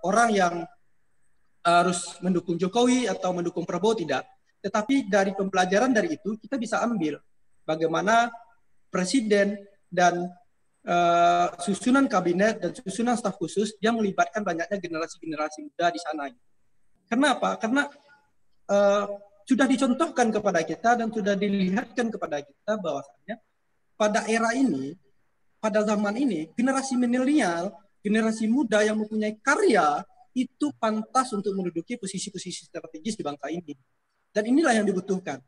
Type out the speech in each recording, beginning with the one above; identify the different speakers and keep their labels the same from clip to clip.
Speaker 1: orang yang harus mendukung Jokowi atau mendukung Prabowo, tidak. Tetapi dari pembelajaran dari itu kita bisa ambil bagaimana presiden dan susunan kabinet dan susunan staf khusus yang melibatkan banyaknya generasi-generasi muda di sana. Kenapa? Karena sudah dicontohkan kepada kita dan sudah dilihatkan kepada kita bahwasannya pada era ini, pada zaman ini, generasi milenial, generasi muda yang mempunyai karya itu pantas untuk menduduki posisi-posisi strategis di bangsa ini. Dan inilah yang dibutuhkan.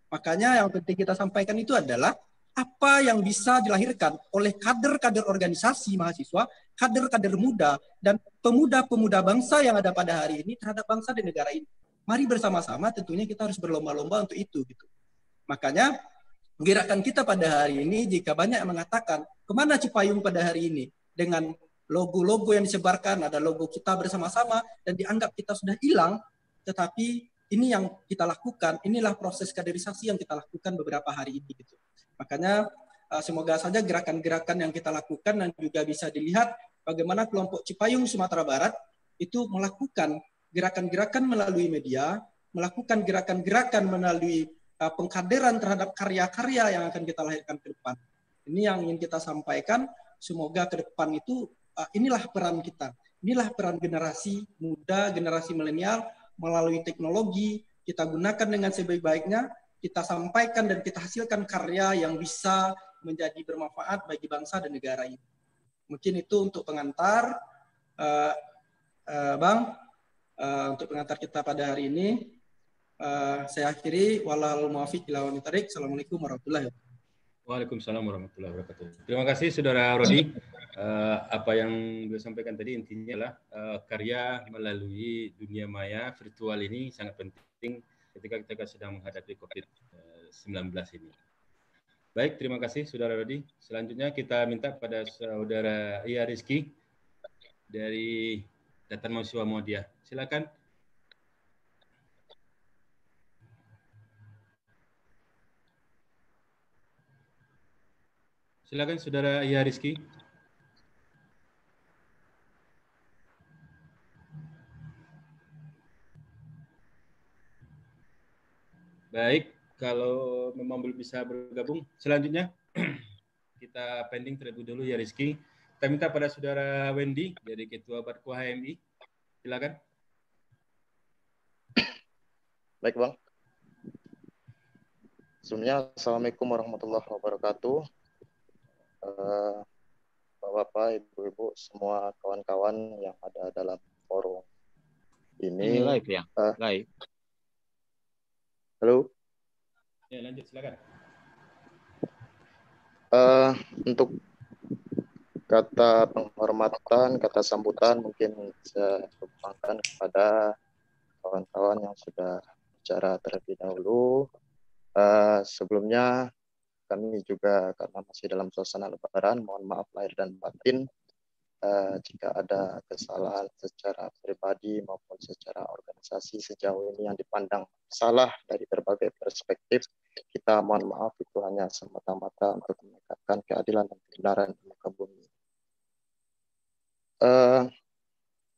Speaker 1: Makanya yang penting kita sampaikan itu adalah apa yang bisa dilahirkan oleh kader-kader organisasi mahasiswa, kader-kader muda, dan pemuda-pemuda bangsa yang ada pada hari ini terhadap bangsa dan negara ini. Mari bersama-sama tentunya kita harus berlomba-lomba untuk itu. Gitu. Makanya gerakan kita pada hari ini, jika banyak yang mengatakan, kemana Cipayung pada hari ini? Dengan logo-logo yang disebarkan, ada logo kita bersama-sama, dan dianggap kita sudah hilang, tetapi ini yang kita lakukan, inilah proses kaderisasi yang kita lakukan beberapa hari ini. Gitu. Makanya semoga saja gerakan-gerakan yang kita lakukan dan juga bisa dilihat bagaimana kelompok Cipayung Sumatera Barat itu melakukan gerakan-gerakan melalui media, melakukan gerakan-gerakan melalui pengkaderan terhadap karya-karya yang akan kita lahirkan ke depan. Ini yang ingin kita sampaikan. Semoga ke depan itu inilah peran kita. Inilah peran generasi muda, generasi milenial melalui teknologi. Kita gunakan dengan sebaik-baiknya. Kita sampaikan dan kita hasilkan karya yang bisa menjadi bermanfaat bagi bangsa dan negara ini. Mungkin itu untuk pengantar, Bang. Untuk pengantar kita pada hari ini. Saya akhiri. Wallahul muwaffiq ila aqwamit thoriq. Assalamualaikum warahmatullahi wabarakatuh.
Speaker 2: Waalaikumsalam warahmatullahi wabarakatuh. Terima kasih Saudara Rodi. Apa yang beliau sampaikan tadi intinya adalah karya melalui dunia maya virtual ini sangat penting ketika kita sedang menghadapi COVID-19 ini. Baik, terima kasih Saudara Rodi. Selanjutnya kita minta pada Saudara Ia Rizky dari Datan Mahasiswa Muhammadiyah. Silakan. Silakan Saudara Ia Rizky. Baik, kalau memang belum bisa bergabung, selanjutnya kita pending terlebih dulu ya Rizky. Kita minta pada Saudara Wendy dari Ketua Barko HMI. Silakan.
Speaker 3: Baik Bang. Sebelumnya Assalamualaikum warahmatullahi wabarakatuh. Bapak-bapak, ibu-ibu, semua kawan-kawan yang ada dalam forum ini.
Speaker 4: Ini live ya? Live.
Speaker 3: Halo.
Speaker 2: Ya, lanjut silakan.
Speaker 3: Untuk kata penghormatan, kata sambutan mungkin saya tumpangkan kepada kawan-kawan yang sudah bicara terlebih dahulu. Sebelumnya kami juga karena masih dalam suasana Lebaran, mohon maaf lahir dan batin jika ada kesalahan secara pribadi maupun secara organisasi sejauh ini yang dipandang salah dari berbagai perspektif. Kita mohon maaf, itu hanya semata-mata untuk menegakkan keadilan dan kebenaran di muka bumi.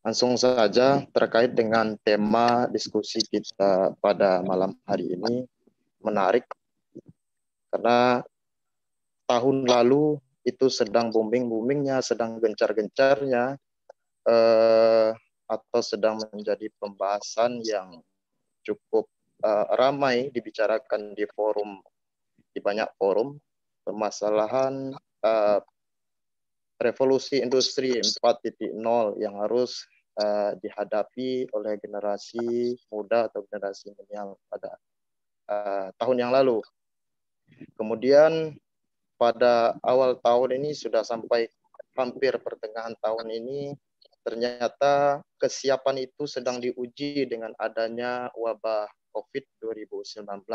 Speaker 3: Langsung saja terkait dengan tema diskusi kita pada malam hari ini, menarik karena tahun lalu itu sedang booming-boomingnya, sedang gencar-gencarnya, atau sedang menjadi pembahasan yang cukup ramai dibicarakan di banyak forum, permasalahan revolusi industri 4.0 yang harus dihadapi oleh generasi muda atau generasi milenial pada tahun yang lalu. Kemudian pada awal tahun ini sudah sampai hampir pertengahan tahun ini, ternyata kesiapan itu sedang diuji dengan adanya wabah COVID-19.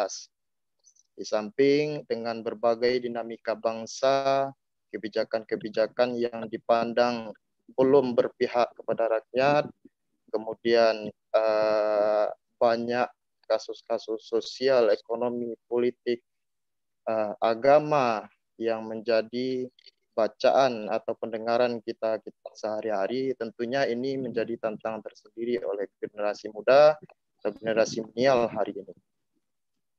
Speaker 3: Di samping dengan berbagai dinamika bangsa, kebijakan-kebijakan yang dipandang belum berpihak kepada rakyat, kemudian banyak kasus-kasus sosial, ekonomi, politik, agama yang menjadi bacaan atau pendengaran kita sehari-hari, tentunya ini menjadi tantangan tersendiri oleh generasi muda atau generasi milenial hari ini.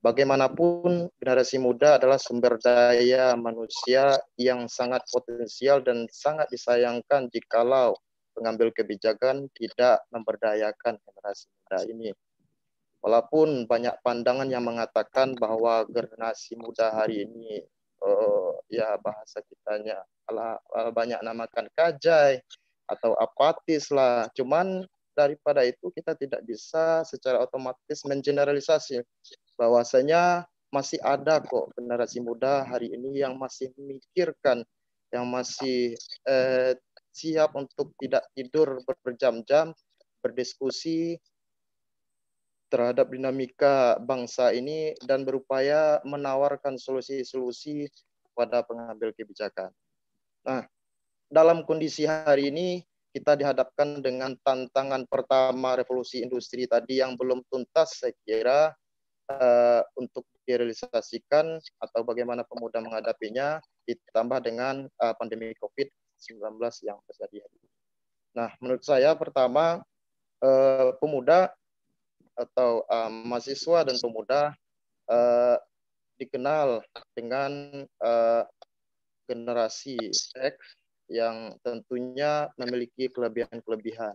Speaker 3: Bagaimanapun, generasi muda adalah sumber daya manusia yang sangat potensial dan sangat disayangkan jikalau pengambil kebijakan tidak memberdayakan generasi muda ini. Walaupun banyak pandangan yang mengatakan bahwa generasi muda hari ini, ya bahasa kitanya, banyak namakan kajai atau apatis lah. Cuman daripada itu kita tidak bisa secara otomatis mengeneralisasi bahwasanya masih ada kok generasi muda hari ini yang masih memikirkan, yang masih siap untuk tidak tidur berjam-jam, berdiskusi terhadap dinamika bangsa ini dan berupaya menawarkan solusi-solusi pada pengambil kebijakan. Nah, dalam kondisi hari ini kita dihadapkan dengan tantangan pertama revolusi industri tadi yang belum tuntas, saya kira, untuk direalisasikan atau bagaimana pemuda menghadapinya, ditambah dengan pandemi COVID-19 yang terjadi. Nah, menurut saya pertama, pemuda atau mahasiswa dan pemuda dikenal dengan generasi X yang tentunya memiliki kelebihan-kelebihan.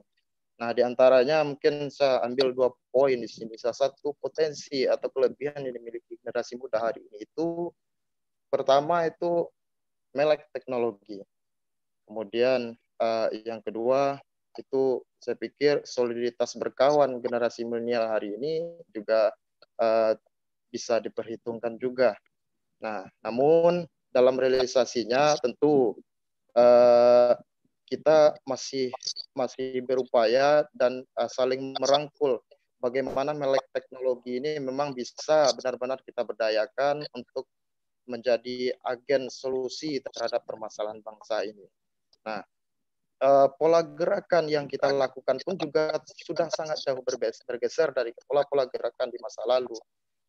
Speaker 3: Nah, diantaranya mungkin saya ambil 2 poin di sini. Salah satu potensi atau kelebihan yang dimiliki generasi muda hari ini itu, pertama itu melek teknologi. Kemudian yang kedua itu saya pikir soliditas berkawan generasi milenial hari ini juga bisa diperhitungkan juga. Nah, namun dalam realisasinya tentu kita masih berupaya dan saling merangkul bagaimana melek teknologi ini memang bisa benar-benar kita berdayakan untuk menjadi agen solusi terhadap permasalahan bangsa ini. Nah, pola gerakan yang kita lakukan pun juga sudah sangat jauh bergeser dari pola-pola gerakan di masa lalu.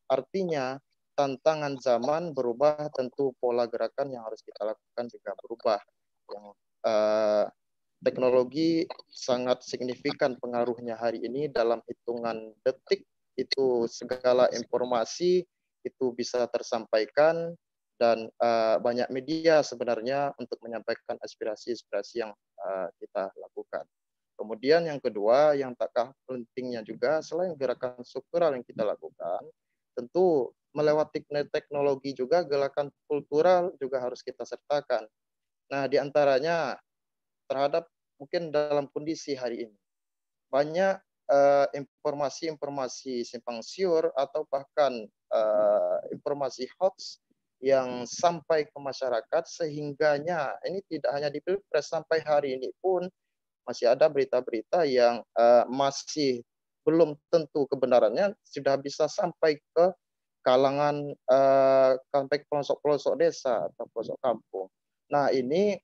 Speaker 3: Artinya, tantangan zaman berubah, tentu pola gerakan yang harus kita lakukan juga berubah. Yang teknologi sangat signifikan pengaruhnya hari ini, dalam hitungan detik itu segala informasi itu bisa tersampaikan, dan banyak media sebenarnya untuk menyampaikan aspirasi-aspirasi yang kita lakukan. Kemudian yang kedua, yang tak kalah pentingnya juga, selain gerakan struktural yang kita lakukan, tentu melewati teknologi juga gerakan kultural juga harus kita sertakan. Nah, diantaranya terhadap mungkin dalam kondisi hari ini, banyak informasi-informasi simpang siur atau bahkan informasi hoax yang sampai ke masyarakat, sehingganya ini tidak hanya di Pilpres, sampai hari ini pun masih ada berita-berita yang masih belum tentu kebenarannya sudah bisa sampai ke kalangan sampai ke pelosok-pelosok desa atau pelosok kampung. Nah, ini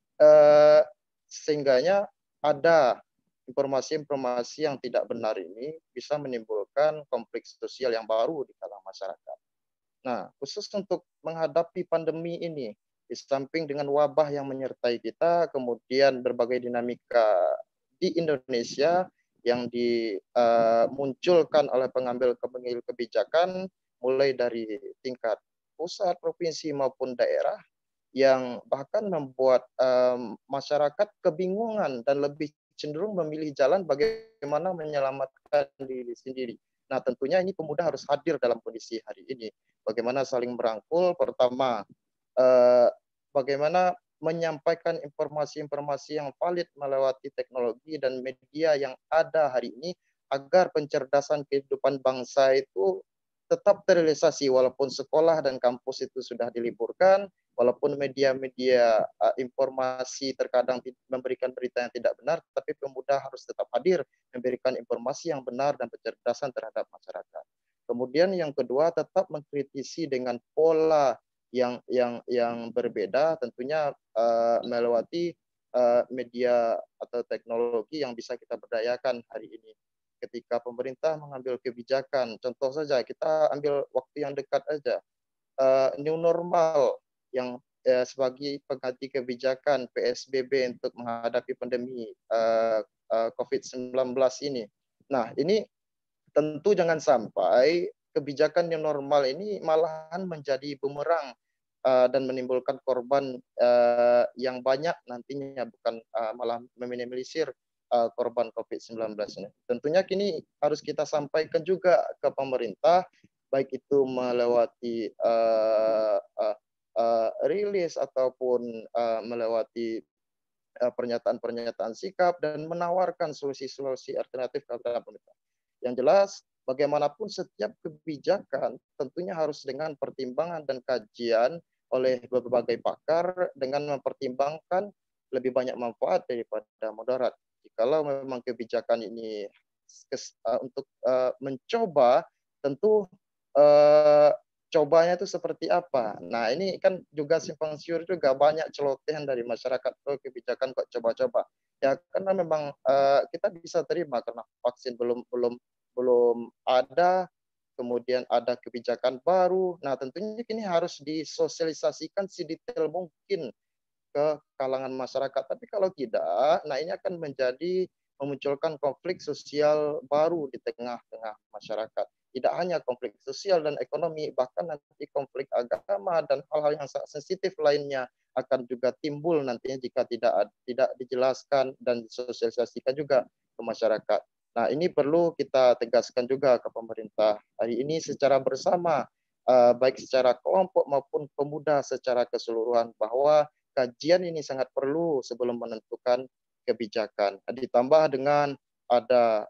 Speaker 3: sehingganya ada informasi-informasi yang tidak benar ini bisa menimbulkan konflik sosial yang baru di kalangan masyarakat. Nah, khusus untuk menghadapi pandemi ini, di samping dengan wabah yang menyertai kita, kemudian berbagai dinamika di Indonesia yang dimunculkan oleh pengambil kebijakan, mulai dari tingkat pusat, provinsi maupun daerah, yang bahkan membuat masyarakat kebingungan dan lebih cenderung memilih jalan bagaimana menyelamatkan diri sendiri. Nah, tentunya ini pemuda harus hadir dalam kondisi hari ini. Bagaimana saling merangkul, pertama, bagaimana menyampaikan informasi-informasi yang valid melewati teknologi dan media yang ada hari ini, agar pencerdasan kehidupan bangsa itu tetap terrealisasi walaupun sekolah dan kampus itu sudah diliburkan, walaupun media-media informasi terkadang memberikan berita yang tidak benar, tapi pemuda harus tetap hadir memberikan informasi yang benar dan pencerdasan terhadap masyarakat. Kemudian yang kedua, tetap mengkritisi dengan pola yang berbeda, tentunya melewati media atau teknologi yang bisa kita berdayakan hari ini. Ketika pemerintah mengambil kebijakan, contoh saja kita ambil waktu yang dekat aja, new normal yang sebagai pengganti kebijakan PSBB untuk menghadapi pandemi COVID-19 ini. Nah, ini tentu jangan sampai kebijakan yang normal ini malahan menjadi bumerang dan menimbulkan korban yang banyak nantinya, bukan malah meminimalisir korban COVID-19 ini. Tentunya kini harus kita sampaikan juga ke pemerintah, baik itu melewati rilis ataupun melewati pernyataan-pernyataan sikap dan menawarkan solusi-solusi alternatif kepada pemerintah. Yang jelas, bagaimanapun setiap kebijakan tentunya harus dengan pertimbangan dan kajian oleh berbagai pakar dengan mempertimbangkan lebih banyak manfaat daripada mudarat. Jikalau memang kebijakan ini untuk mencoba, tentu cobanya itu seperti apa. Nah, ini kan juga simpang siur juga, banyak celotehan dari masyarakat, kebijakan kok coba-coba. Ya karena memang kita bisa terima karena vaksin belum ada, kemudian ada kebijakan baru. Nah, tentunya ini harus disosialisasikan sedetail mungkin ke kalangan masyarakat. Tapi kalau tidak, nah ini akan memunculkan konflik sosial baru di tengah-tengah masyarakat. Tidak hanya konflik sosial dan ekonomi, bahkan nanti konflik agama dan hal-hal yang sangat sensitif lainnya akan juga timbul nantinya jika tidak dijelaskan dan disosialisasikan juga ke masyarakat. Nah, ini perlu kita tegaskan juga ke pemerintah hari ini secara bersama, baik secara kelompok maupun pemuda secara keseluruhan, bahwa kajian ini sangat perlu sebelum menentukan kebijakan. Ditambah dengan ada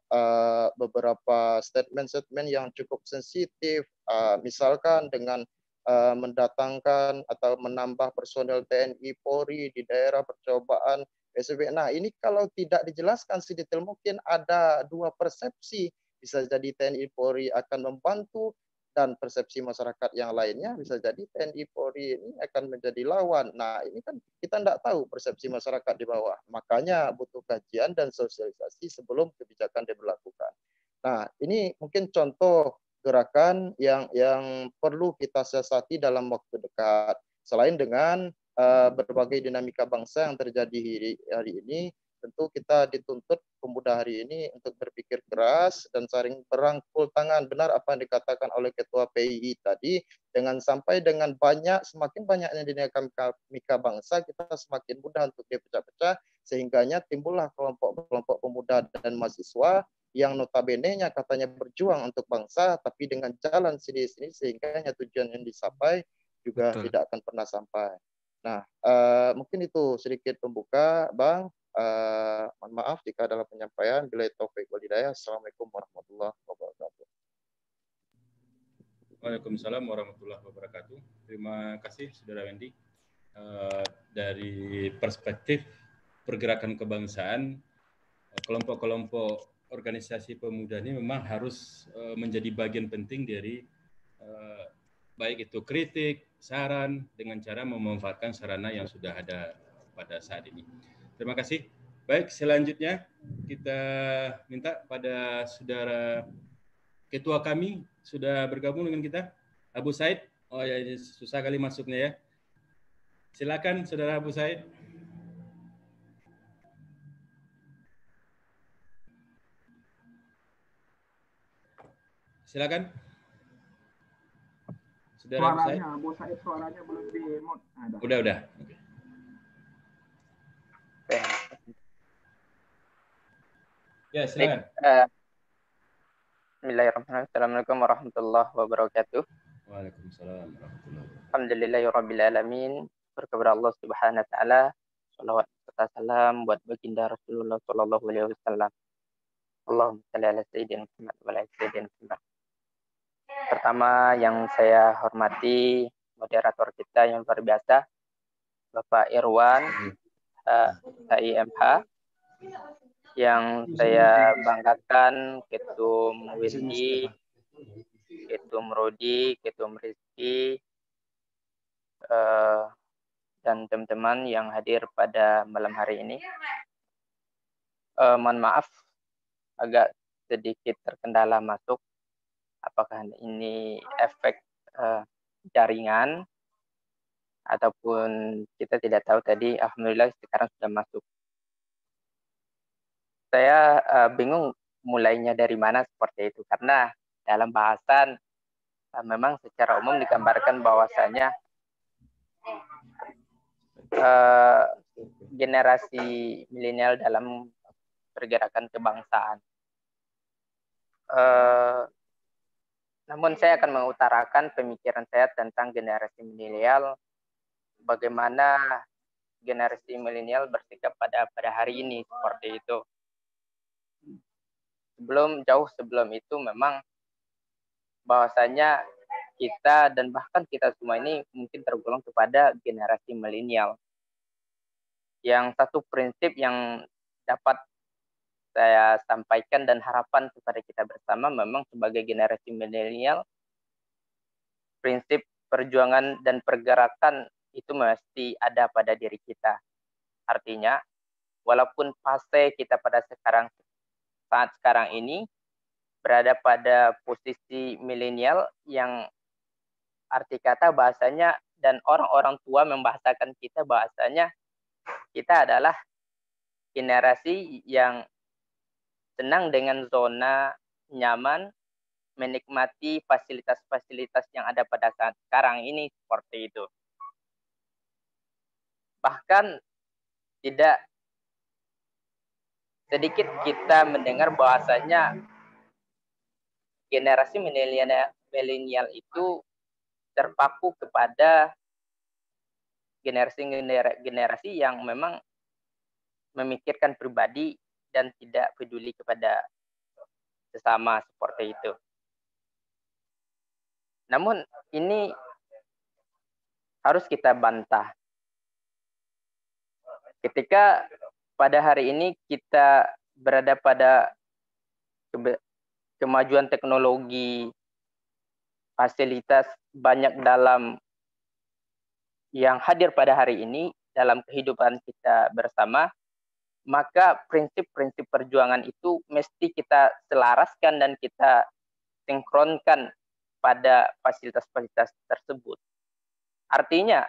Speaker 3: beberapa statement-statement yang cukup sensitif, misalkan dengan mendatangkan atau menambah personel TNI Polri di daerah percobaan PSBB. Nah, ini kalau tidak dijelaskan sedetail mungkin, ada dua persepsi. Bisa jadi TNI Polri akan membantu, dan persepsi masyarakat yang lainnya bisa jadi TNI Polri ini akan menjadi lawan. Nah, ini kan kita tidak tahu persepsi masyarakat di bawah. Makanya butuh kajian dan sosialisasi sebelum kebijakan diberlakukan. Nah, ini mungkin contoh gerakan yang perlu kita siasati dalam waktu dekat. Selain dengan berbagai dinamika bangsa yang terjadi hari ini, tentu kita dituntut pemuda hari ini untuk berpikir keras dan saling berangkul tangan. Benar apa yang dikatakan oleh Ketua PII tadi, dengan sampai dengan semakin banyaknya dinamika bangsa, kita semakin mudah untuk dipecah-pecah, sehingganya timbullah kelompok-kelompok pemuda dan mahasiswa yang notabene-nya katanya berjuang untuk bangsa, tapi dengan jalan sendiri-sendiri, sehingga tujuan yang dicapai juga tidak akan pernah sampai. Nah, mungkin itu sedikit pembuka, Bang. Mohon maaf jika dalam penyampaian. Bila taufik wal hidayah. Assalamualaikum warahmatullahi wabarakatuh.
Speaker 2: Waalaikumsalam warahmatullahi wabarakatuh. Terima kasih, Saudara Wendy. Dari perspektif pergerakan kebangsaan, kelompok-kelompok organisasi pemuda ini memang harus menjadi bagian penting dari baik itu kritik, saran, dengan cara memanfaatkan sarana yang sudah ada pada saat ini. Terima kasih. Baik, selanjutnya kita minta pada saudara ketua kami sudah bergabung dengan kita, Abu Said. Oh ya, susah kali masuknya ya. Silakan saudara Abu Said. Silakan. Saudara
Speaker 4: Abu Said suaranya belum di-mute.
Speaker 2: Udah. Okay. Ya, silakan.
Speaker 5: Bismillahirrahmanirrahim. Assalamualaikum warahmatullahi wabarakatuh.
Speaker 2: Waalaikumsalam warahmatullahi wabarakatuh.
Speaker 5: Alhamdulillahirabbil alamin. Berkepada Allah Subhanahu wa taala. Shalawat serta salam buat baginda Rasulullah sallallahu alaihi wasallam. Allahumma shalli ala sayyidina Muhammad wa ala sayyidina Muhammad. Pertama yang saya hormati moderator kita yang luar biasa, Bapak Irwan HIMH, yang saya banggakan, Ketum Wendy, Ketum Rodi, Ketum Rizky, dan teman-teman yang hadir pada malam hari ini. Mohon maaf, agak sedikit terkendala masuk. Apakah ini efek jaringan ataupun kita tidak tahu tadi, alhamdulillah sekarang sudah masuk. Saya bingung mulainya dari mana seperti itu, karena dalam bahasan memang secara umum digambarkan bahwasanya generasi milenial dalam pergerakan kebangsaan. Namun saya akan mengutarakan pemikiran saya tentang generasi milenial, bagaimana generasi milenial bersikap pada hari ini seperti itu. Jauh sebelum itu memang bahwasanya kita dan bahkan kita semua ini mungkin tergolong kepada generasi milenial. Yang satu prinsip yang dapat saya sampaikan dan harapan kepada kita bersama memang sebagai generasi milenial, prinsip perjuangan dan pergerakan itu mesti ada pada diri kita. Artinya, walaupun fase kita pada saat sekarang ini berada pada posisi milenial yang arti kata bahasanya dan orang-orang tua membahasakan kita bahasanya kita adalah generasi yang senang dengan zona nyaman, menikmati fasilitas-fasilitas yang ada pada saat sekarang ini seperti itu. Bahkan tidak sedikit kita mendengar bahwasanya generasi milenial itu terpaku kepada generasi yang memang memikirkan pribadi dan tidak peduli kepada sesama seperti itu. Namun ini harus kita bantah. Ketika pada hari ini kita berada pada kemajuan teknologi, fasilitas banyak dalam yang hadir pada hari ini dalam kehidupan kita bersama, maka prinsip-prinsip perjuangan itu mesti kita selaraskan dan kita sinkronkan pada fasilitas-fasilitas tersebut. Artinya,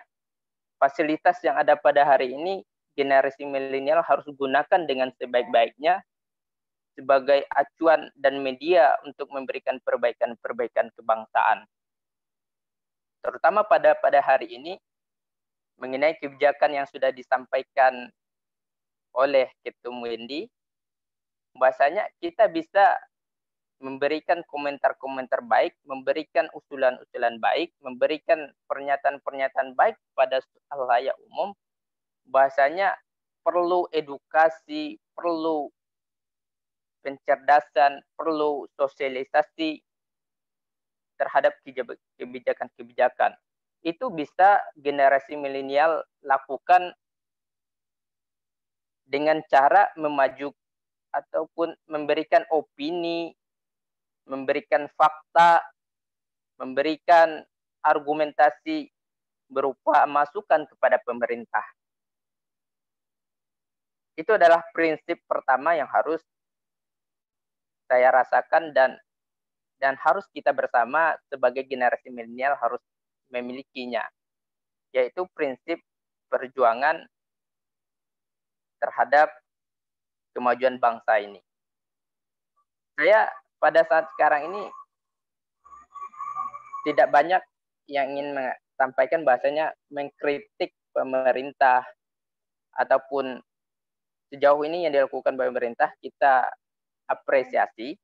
Speaker 5: fasilitas yang ada pada hari ini, generasi milenial harus gunakan dengan sebaik-baiknya sebagai acuan dan media untuk memberikan perbaikan-perbaikan kebangsaan. Terutama pada hari ini, mengenai kebijakan yang sudah disampaikan oleh Ketum Wendy, bahasanya kita bisa memberikan komentar-komentar baik, memberikan usulan-usulan baik, memberikan pernyataan-pernyataan baik pada halayak umum, bahasanya perlu edukasi, perlu pencerdasan, perlu sosialisasi terhadap kebijakan-kebijakan. Itu bisa generasi milenial lakukan dengan cara memajuk ataupun memberikan opini, memberikan fakta, memberikan argumentasi berupa masukan kepada pemerintah. Itu adalah prinsip pertama yang harus saya rasakan dan harus kita bersama sebagai generasi milenial harus memilikinya, yaitu prinsip perjuangan terhadap kemajuan bangsa ini. Saya pada saat sekarang ini tidak banyak yang ingin sampaikan bahasanya mengkritik pemerintah ataupun sejauh ini yang dilakukan pemerintah kita apresiasi.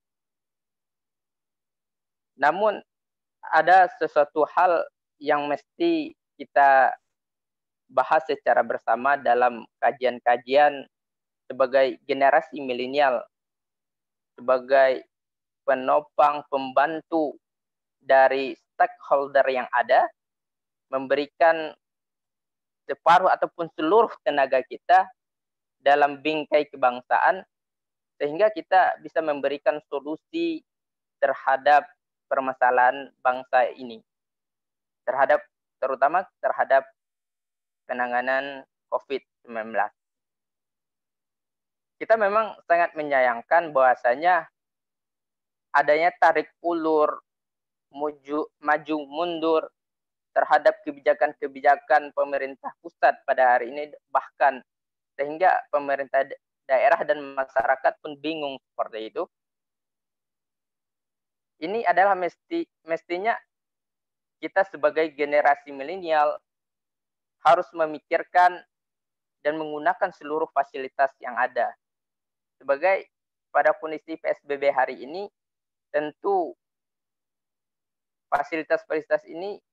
Speaker 5: Namun ada sesuatu hal yang mesti kita bahas secara bersama dalam kajian-kajian sebagai generasi milenial, sebagai penopang pembantu dari stakeholder yang ada, memberikan separuh ataupun seluruh tenaga kita dalam bingkai kebangsaan, sehingga kita bisa memberikan solusi terhadap permasalahan bangsa ini, terutama terhadap penanganan COVID-19. Kita memang sangat menyayangkan bahwasanya adanya tarik ulur, maju mundur terhadap kebijakan-kebijakan pemerintah pusat pada hari ini, bahkan sehingga pemerintah daerah dan masyarakat pun bingung seperti itu. Ini adalah mestinya kita sebagai generasi milenial harus memikirkan dan menggunakan seluruh fasilitas yang ada. Sebagai pada kondisi PSBB hari ini, tentu fasilitas-fasilitas ini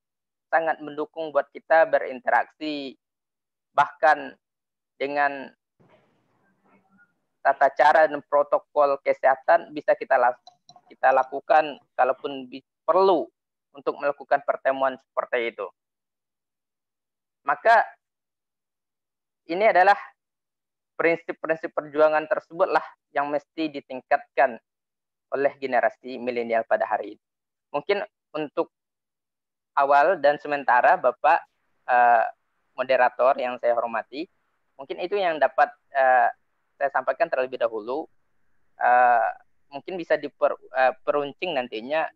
Speaker 5: sangat mendukung buat kita berinteraksi, bahkan dengan tata cara dan protokol kesehatan bisa kita lakukan kalaupun perlu untuk melakukan pertemuan seperti itu. Maka ini adalah prinsip-prinsip perjuangan tersebutlah yang mesti ditingkatkan oleh generasi milenial pada hari ini. Mungkin untuk awal dan sementara Bapak moderator yang saya hormati, mungkin itu yang dapat saya sampaikan terlebih dahulu. Mungkin bisa diperuncing nantinya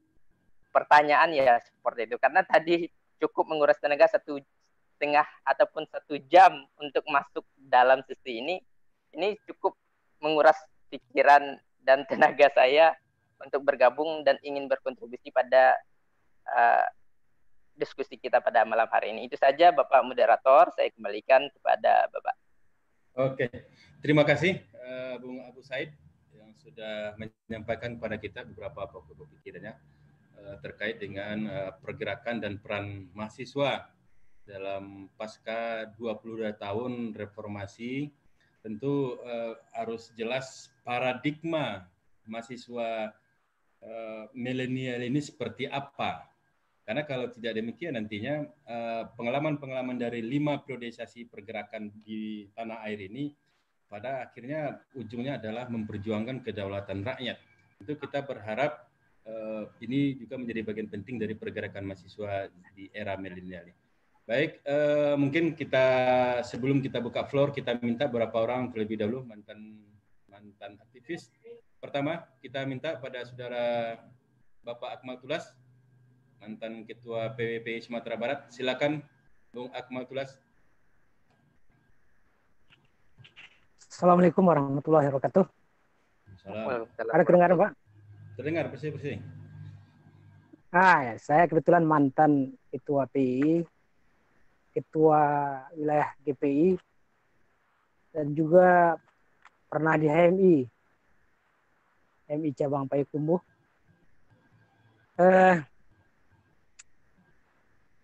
Speaker 5: pertanyaan ya seperti itu, karena tadi cukup menguras tenaga 1,5 ataupun 1 jam untuk masuk dalam sesi ini cukup menguras pikiran dan tenaga saya untuk bergabung dan ingin berkontribusi pada diskusi kita pada malam hari ini. Itu saja Bapak moderator, saya kembalikan kepada Bapak.
Speaker 2: Oke, terima kasih Bung Abu Said yang sudah menyampaikan kepada kita beberapa pokok pikirannya terkait dengan pergerakan dan peran mahasiswa dalam pasca 22 tahun reformasi. Tentu harus jelas paradigma mahasiswa milenial ini seperti apa. Karena kalau tidak demikian nantinya pengalaman-pengalaman dari 5 priorisasi pergerakan di tanah air ini pada akhirnya ujungnya adalah memperjuangkan kedaulatan rakyat. Itu kita berharap ini juga menjadi bagian penting dari pergerakan mahasiswa di era milenial. Baik, mungkin kita sebelum kita buka floor, kita minta beberapa orang terlebih dahulu mantan aktivis. Pertama, kita minta pada saudara Bapak Akmal Tulas, mantan Ketua PWPI Sumatera Barat. Silakan, Bung Akmal Tulas.
Speaker 6: Assalamualaikum warahmatullahi wabarakatuh. Ada kedengaran, Pak?
Speaker 2: Terdengar, bersih-bersih.
Speaker 6: Ya, saya kebetulan mantan Ketua PI, Ketua Wilayah GPI, dan juga pernah di HMI Cabang Payakumbuh.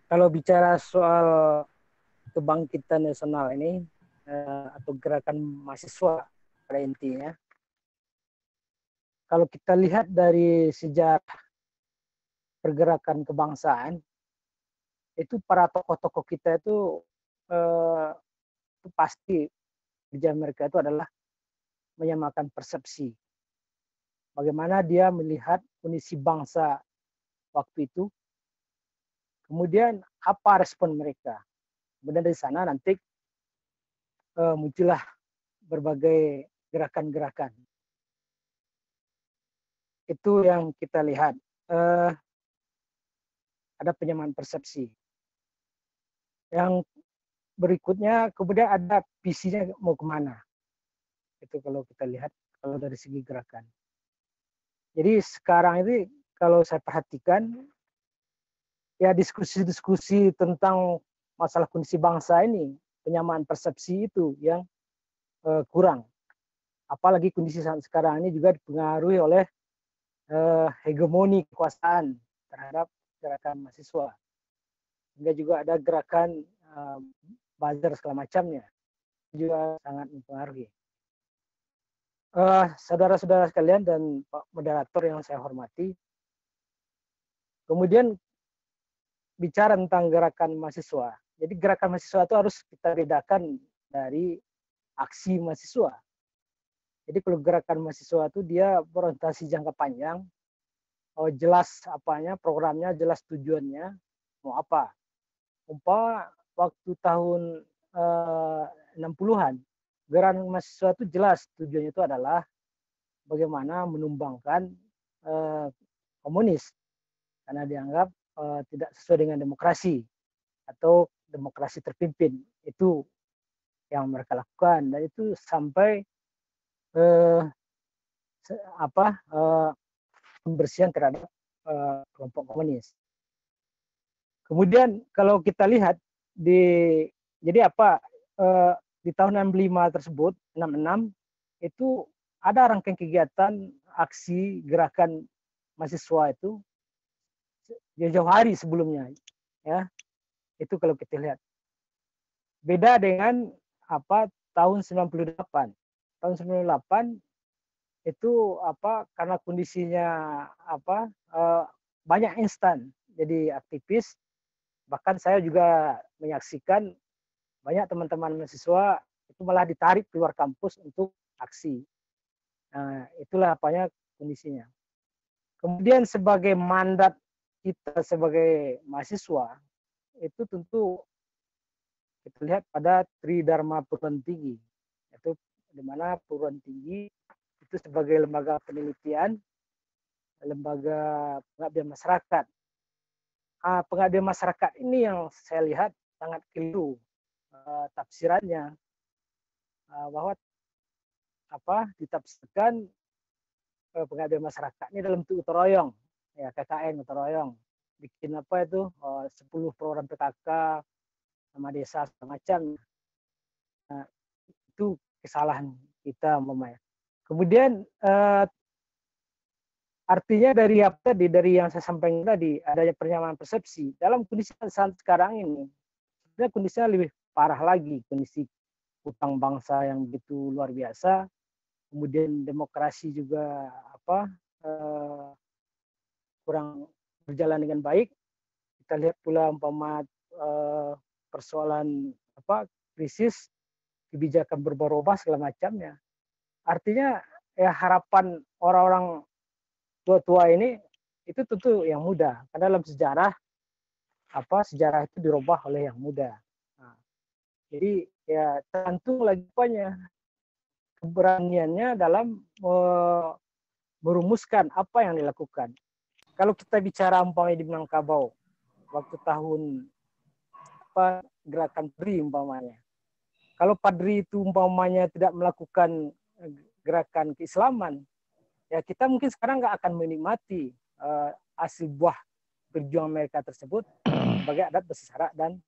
Speaker 6: Kalau bicara soal kebangkitan nasional ini, atau gerakan mahasiswa pada intinya, kalau kita lihat dari sejak pergerakan kebangsaan, itu para tokoh-tokoh kita itu pasti kerja mereka itu adalah menyamakan persepsi. Bagaimana dia melihat kondisi bangsa waktu itu, kemudian apa respon mereka. Kemudian dari sana nanti muncullah berbagai gerakan-gerakan. Itu yang kita lihat. Ada penyamaan persepsi. Yang berikutnya kemudian ada visinya mau kemana. Itu kalau kita lihat kalau dari segi gerakan. Jadi sekarang ini kalau saya perhatikan ya diskusi-diskusi tentang masalah kondisi bangsa ini, penyamaan persepsi itu yang kurang. Apalagi kondisi saat sekarang ini juga dipengaruhi oleh hegemoni kekuasaan terhadap gerakan mahasiswa. Hingga juga ada gerakan buzzer segala macamnya. Juga sangat mempengaruhi. Saudara-saudara sekalian dan Pak moderator yang saya hormati, kemudian bicara tentang gerakan mahasiswa. Jadi gerakan mahasiswa itu harus kita bedakan dari aksi mahasiswa. Jadi kalau gerakan mahasiswa itu dia berorientasi jangka panjang, jelas apanya, programnya, jelas tujuannya, mau apa. Umpama waktu tahun 60-an, gerakan mahasiswa itu jelas tujuannya itu adalah bagaimana menumbangkan komunis karena dianggap tidak sesuai dengan demokrasi. atau demokrasi terpimpin. Itu yang mereka lakukan, dan itu sampai pembersihan terhadap kelompok komunis. Kemudian kalau kita lihat di tahun 65 tersebut, 66 itu ada rangkaian kegiatan aksi gerakan mahasiswa itu jauh-jauh hari sebelumnya, ya. Itu kalau kita lihat. Beda dengan tahun 98. Tahun 98 itu karena kondisinya banyak instan jadi aktivis, bahkan saya juga menyaksikan banyak teman-teman mahasiswa itu malah ditarik keluar kampus untuk aksi. Nah, itulah kondisinya. Kemudian sebagai mandat kita sebagai mahasiswa itu tentu kita lihat pada Tridharma Perguruan Tinggi, yaitu di mana perguruan tinggi itu sebagai lembaga penelitian, lembaga pengabdian masyarakat. Pengabdian masyarakat ini yang saya lihat sangat keliru tafsirannya, bahwa ditafsirkan pengabdian masyarakat ini dalam bentuk gotong royong, ya KKN gotong royong, bikin 10 program PKK sama desa semacam. Nah, itu kesalahan kita umpamanya. Kemudian artinya dari yang saya sampaikan tadi, adanya penyamaan persepsi dalam kondisi saat sekarang ini, sebenarnya kondisinya lebih parah lagi, kondisi utang bangsa yang begitu luar biasa, kemudian demokrasi juga kurang berjalan dengan baik. Kita lihat pula persoalan krisis, kebijakan berubah-ubah segala macamnya. Artinya ya harapan orang-orang tua-tua ini itu tentu yang muda, karena dalam sejarah sejarah itu dirubah oleh yang muda. Nah, jadi ya tergantung lagi keberaniannya dalam merumuskan apa yang dilakukan. Kalau kita bicara umpamanya di Minangkabau waktu tahun gerakan PDRI umpamanya, kalau PADRI itu umpamanya tidak melakukan gerakan keislaman, ya kita mungkin sekarang nggak akan menikmati hasil buah perjuangan mereka tersebut sebagai adat bersyarak dan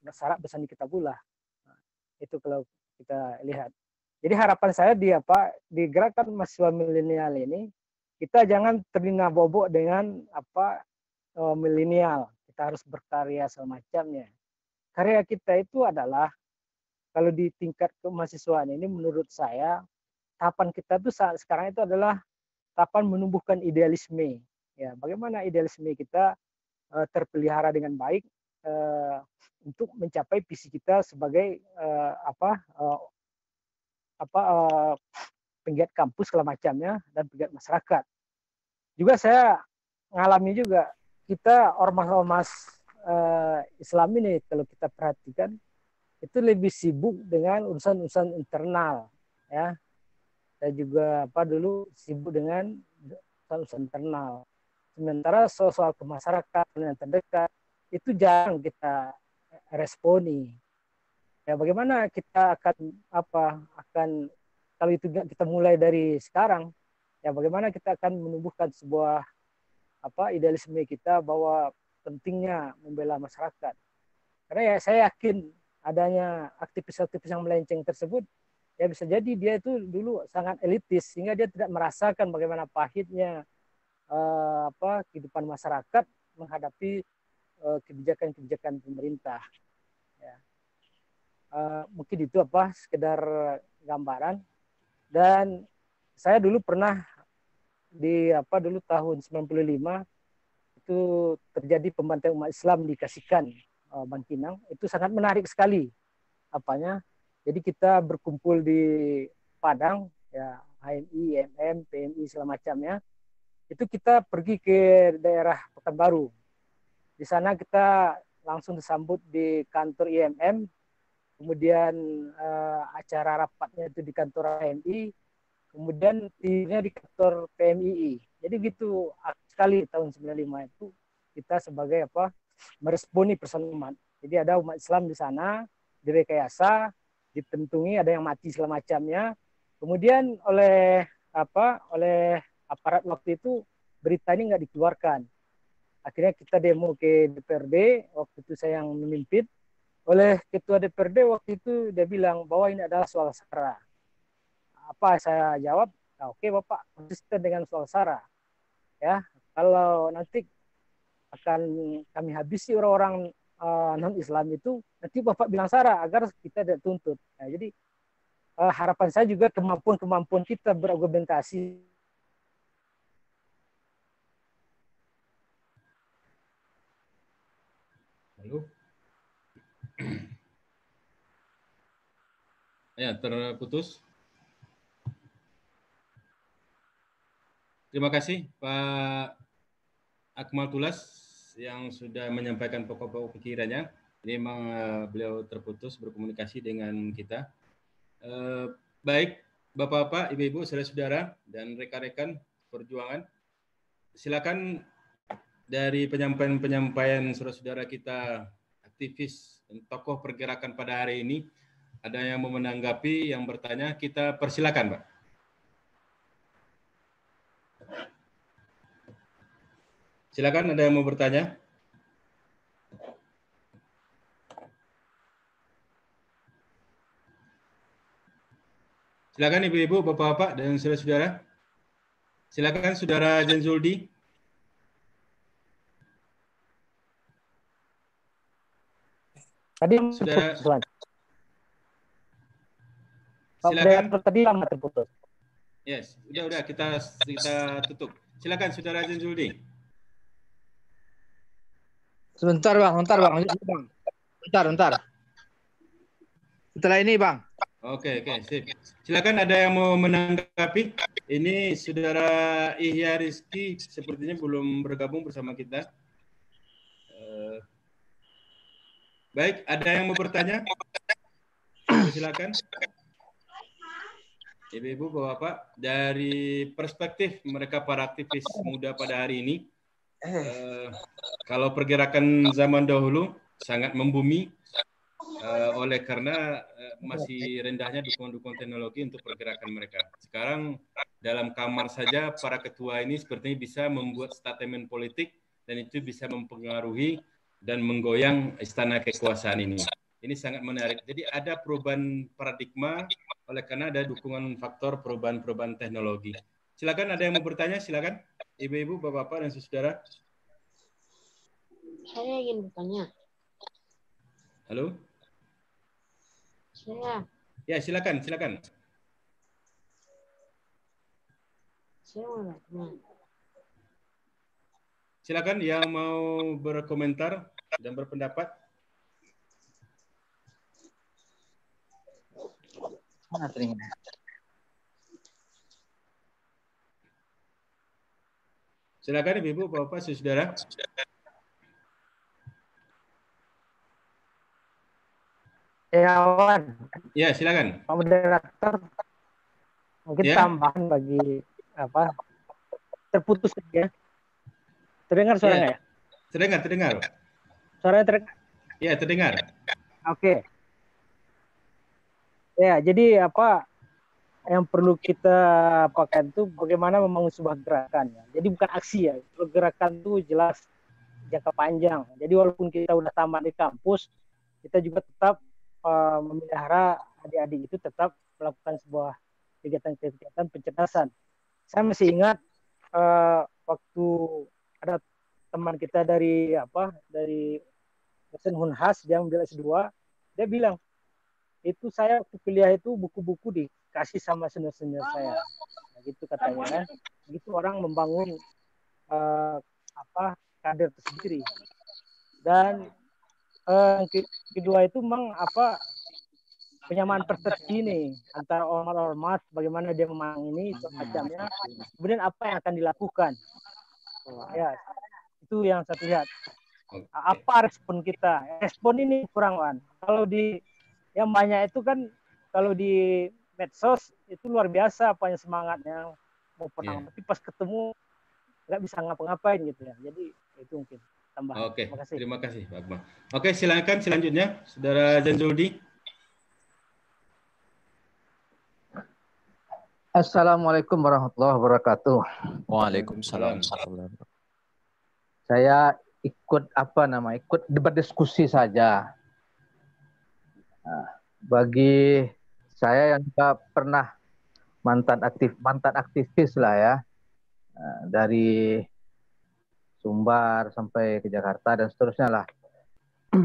Speaker 6: syarat bersani kitabullah. Nah, itu kalau kita lihat. Jadi harapan saya di gerakan mahasiswa milenial ini, kita jangan terlena bobok dengan milenial. Kita harus berkarya semacamnya. Karya kita itu adalah, kalau di tingkat kemahasiswaan ini menurut saya, tahapan kita itu saat sekarang itu adalah tahapan menumbuhkan idealisme. Ya, bagaimana idealisme kita terpelihara dengan baik untuk mencapai visi kita sebagai penggiat kampus segala macamnya dan penggiat masyarakat. Juga saya mengalami juga, kita ormas-ormas Islam ini kalau kita perhatikan itu lebih sibuk dengan urusan-urusan internal, ya. Saya juga dulu sibuk dengan urusan internal. Sementara soal ke masyarakat yang terdekat itu jarang kita responi. Ya, bagaimana kita akan kalau itu kita mulai dari sekarang, ya bagaimana kita akan menumbuhkan sebuah idealisme kita bahwa pentingnya membela masyarakat. Karena ya saya yakin adanya aktivis-aktivis yang melenceng tersebut, ya bisa jadi dia itu dulu sangat elitis sehingga dia tidak merasakan bagaimana pahitnya kehidupan masyarakat menghadapi kebijakan-kebijakan pemerintah. Ya. Mungkin itu sekedar gambaran. Dan saya dulu pernah dulu tahun 95 itu terjadi pembantaian umat Islam di Kasikan, Bangkinang. Itu sangat menarik sekali Jadi kita berkumpul di Padang, ya HMI, IMM, PMI segala macamnya. Itu kita pergi ke daerah Pekanbaru. Di sana kita langsung disambut di kantor IMM, kemudian acara rapatnya itu di kantor HMI, kemudian di kantor PMII. Jadi gitu sekali tahun 95 itu kita sebagai meresponi pesan umat. Jadi ada umat Islam di sana, direkayasa, ditentungi, ada yang mati segala macamnya. Kemudian oleh aparat waktu itu berita ini nggak dikeluarkan. Akhirnya kita demo ke DPRD, waktu itu saya yang memimpin. Oleh ketua DPRD waktu itu dia bilang bahwa ini adalah soal SARA. Apa saya jawab? Nah, oke Bapak, konsisten dengan soal SARA. Ya, kalau nanti akan kami habisi orang-orang non-Islam itu, nanti Bapak bilang SARA agar kita tidak tuntut. Nah, jadi harapan saya juga kemampuan kita berargumentasi.
Speaker 2: Lalu? Ya, terputus. Terima kasih Pak Akmal Tulas yang sudah menyampaikan pokok-pokok pikirannya. Ini memang beliau terputus berkomunikasi dengan kita. Baik, Bapak-Bapak, Ibu-Ibu, saudara-saudara, dan rekan-rekan perjuangan, silakan dari penyampaian saudara-saudara kita, aktivis dan tokoh pergerakan pada hari ini, ada yang mau menanggapi, yang bertanya, kita persilakan, Pak. Silakan, ada yang mau bertanya? Silakan Ibu-Ibu, Bapak-Bapak, dan saudara-saudara. Silakan Saudara Jenzuldi.
Speaker 6: Tadi
Speaker 2: Saudara,
Speaker 6: silakan. Tadi lama terputus.
Speaker 2: Yes, udah kita tutup. Silakan Saudara Jenzuldi.
Speaker 7: Sebentar Bang. Bentar. Setelah ini Bang.
Speaker 2: Oke, sip. Silakan, ada yang mau menanggapi? Ini Saudara Ihya Rizky sepertinya belum bergabung bersama kita. Baik, ada yang mau bertanya? Silakan. Ibu-ibu, Bapak, dari perspektif mereka para aktivis muda pada hari ini, kalau pergerakan zaman dahulu sangat membumi, oleh karena masih rendahnya dukungan-dukungan teknologi untuk pergerakan mereka. Sekarang dalam kamar saja para ketua ini sepertinya bisa membuat statement politik dan itu bisa mempengaruhi dan menggoyang istana kekuasaan ini. Ini sangat menarik. Jadi ada perubahan paradigma oleh karena ada dukungan faktor perubahan teknologi. Silakan, ada yang mau bertanya? Silakan, ibu-ibu, bapak-bapak, dan saudara.
Speaker 8: Saya ingin bertanya.
Speaker 2: Halo?
Speaker 8: Saya.
Speaker 2: Ya, silakan.
Speaker 8: Saya mau bertanya.
Speaker 2: Silakan yang mau berkomentar dan berpendapat. Silakan ibu, bapak, saudara. Ya, silakan.
Speaker 6: Pak Moderator, mungkin tambahan bagi terputus ya. Terdengar suaranya ya?
Speaker 2: Terdengar.
Speaker 6: Suaranya terdengar?
Speaker 2: Ya, terdengar.
Speaker 6: Oke. Ya, jadi yang perlu kita pakai itu bagaimana membangun sebuah gerakan ya. Jadi bukan aksi ya. Gerakan itu jelas jangka panjang. Jadi walaupun kita udah tamat di kampus, kita juga tetap memelihara adik-adik itu tetap melakukan sebuah kegiatan pencerdasan. Saya masih ingat waktu ada teman kita dari dosen Unhas, dia ambil S2, dia bilang itu saya waktu kuliah itu buku-buku dikasih sama senior-senior saya, nah, gitu katanya kan. Gitu orang membangun kader tersendiri. Dan kedua itu memang penyamaan persepsi ini antara ormas bagaimana dia memang ini semacamnya, kemudian apa yang akan dilakukan ya, itu yang saya lihat. Apa respon kita? Respon ini kurang kan. Kalau di yang banyak itu kan, kalau di medsos itu luar biasa apanya semangatnya mau perang, tapi pas ketemu nggak bisa ngapa-ngapain gitu ya. Jadi itu mungkin. tambahan.
Speaker 2: Oke,
Speaker 6: Terima kasih.
Speaker 2: terima kasih Pak Akmal. Oke, silakan selanjutnya Saudara Zanzuldi.
Speaker 7: Assalamualaikum warahmatullahi wabarakatuh.
Speaker 8: Waalaikumsalam.
Speaker 7: Saya ikut ikut berdiskusi saja. Nah, bagi saya yang juga pernah mantan aktivis lah ya, dari Sumbar sampai ke Jakarta dan seterusnya lah.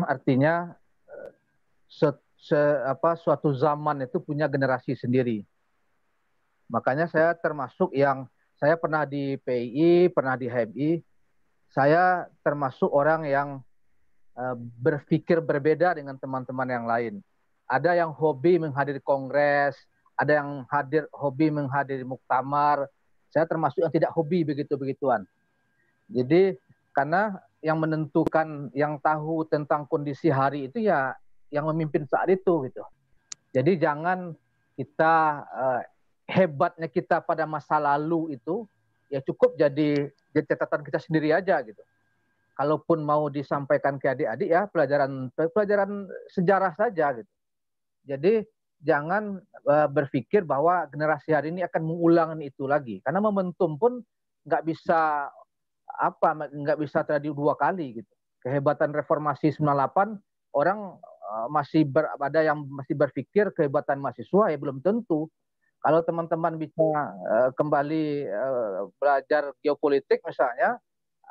Speaker 7: Artinya suatu zaman itu punya generasi sendiri. Makanya saya termasuk yang saya pernah di PII, pernah di HMI. Saya termasuk orang yang berpikir berbeda dengan teman-teman yang lain. Ada yang hobi menghadiri kongres, ada yang hobi menghadiri muktamar. Saya termasuk yang tidak hobi begitu-begituan. Jadi karena yang menentukan, yang tahu tentang kondisi hari itu ya yang memimpin saat itu gitu. Jadi jangan kita hebatnya kita pada masa lalu itu ya cukup jadi catatan kita sendiri aja gitu. Kalaupun mau disampaikan ke adik-adik ya pelajaran sejarah saja gitu. Jadi jangan berpikir bahwa generasi hari ini akan mengulang itu lagi, karena momentum pun nggak bisa terjadi dua kali gitu. Kehebatan reformasi 98 orang ada yang masih berpikir kehebatan mahasiswa ya belum tentu. Kalau teman-teman bisa kembali belajar geopolitik misalnya,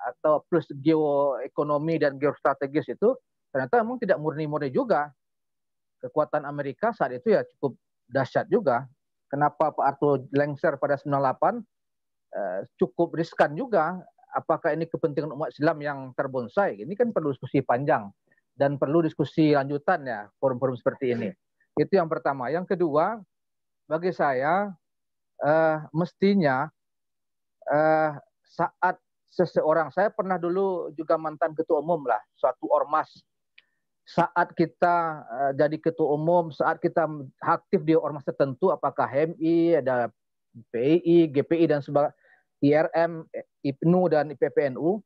Speaker 7: atau plus geoekonomi dan geostrategis itu, ternyata memang tidak murni-murni juga. Kekuatan Amerika saat itu ya cukup dahsyat juga. Kenapa Pak Arto lengser pada 98? Cukup riskan juga. Apakah ini kepentingan umat Islam yang terbonsai? Ini kan perlu diskusi panjang dan perlu diskusi lanjutan ya, forum-forum seperti ini. Itu yang pertama. Yang kedua, bagi saya mestinya saat seseorang, saya pernah dulu juga mantan ketua umum lah, suatu ormas. Saat kita jadi ketua umum, saat kita aktif di ormas tertentu, apakah HMI, ada PII, GPI dan sebagainya, IRM, IPNU dan IPPNU,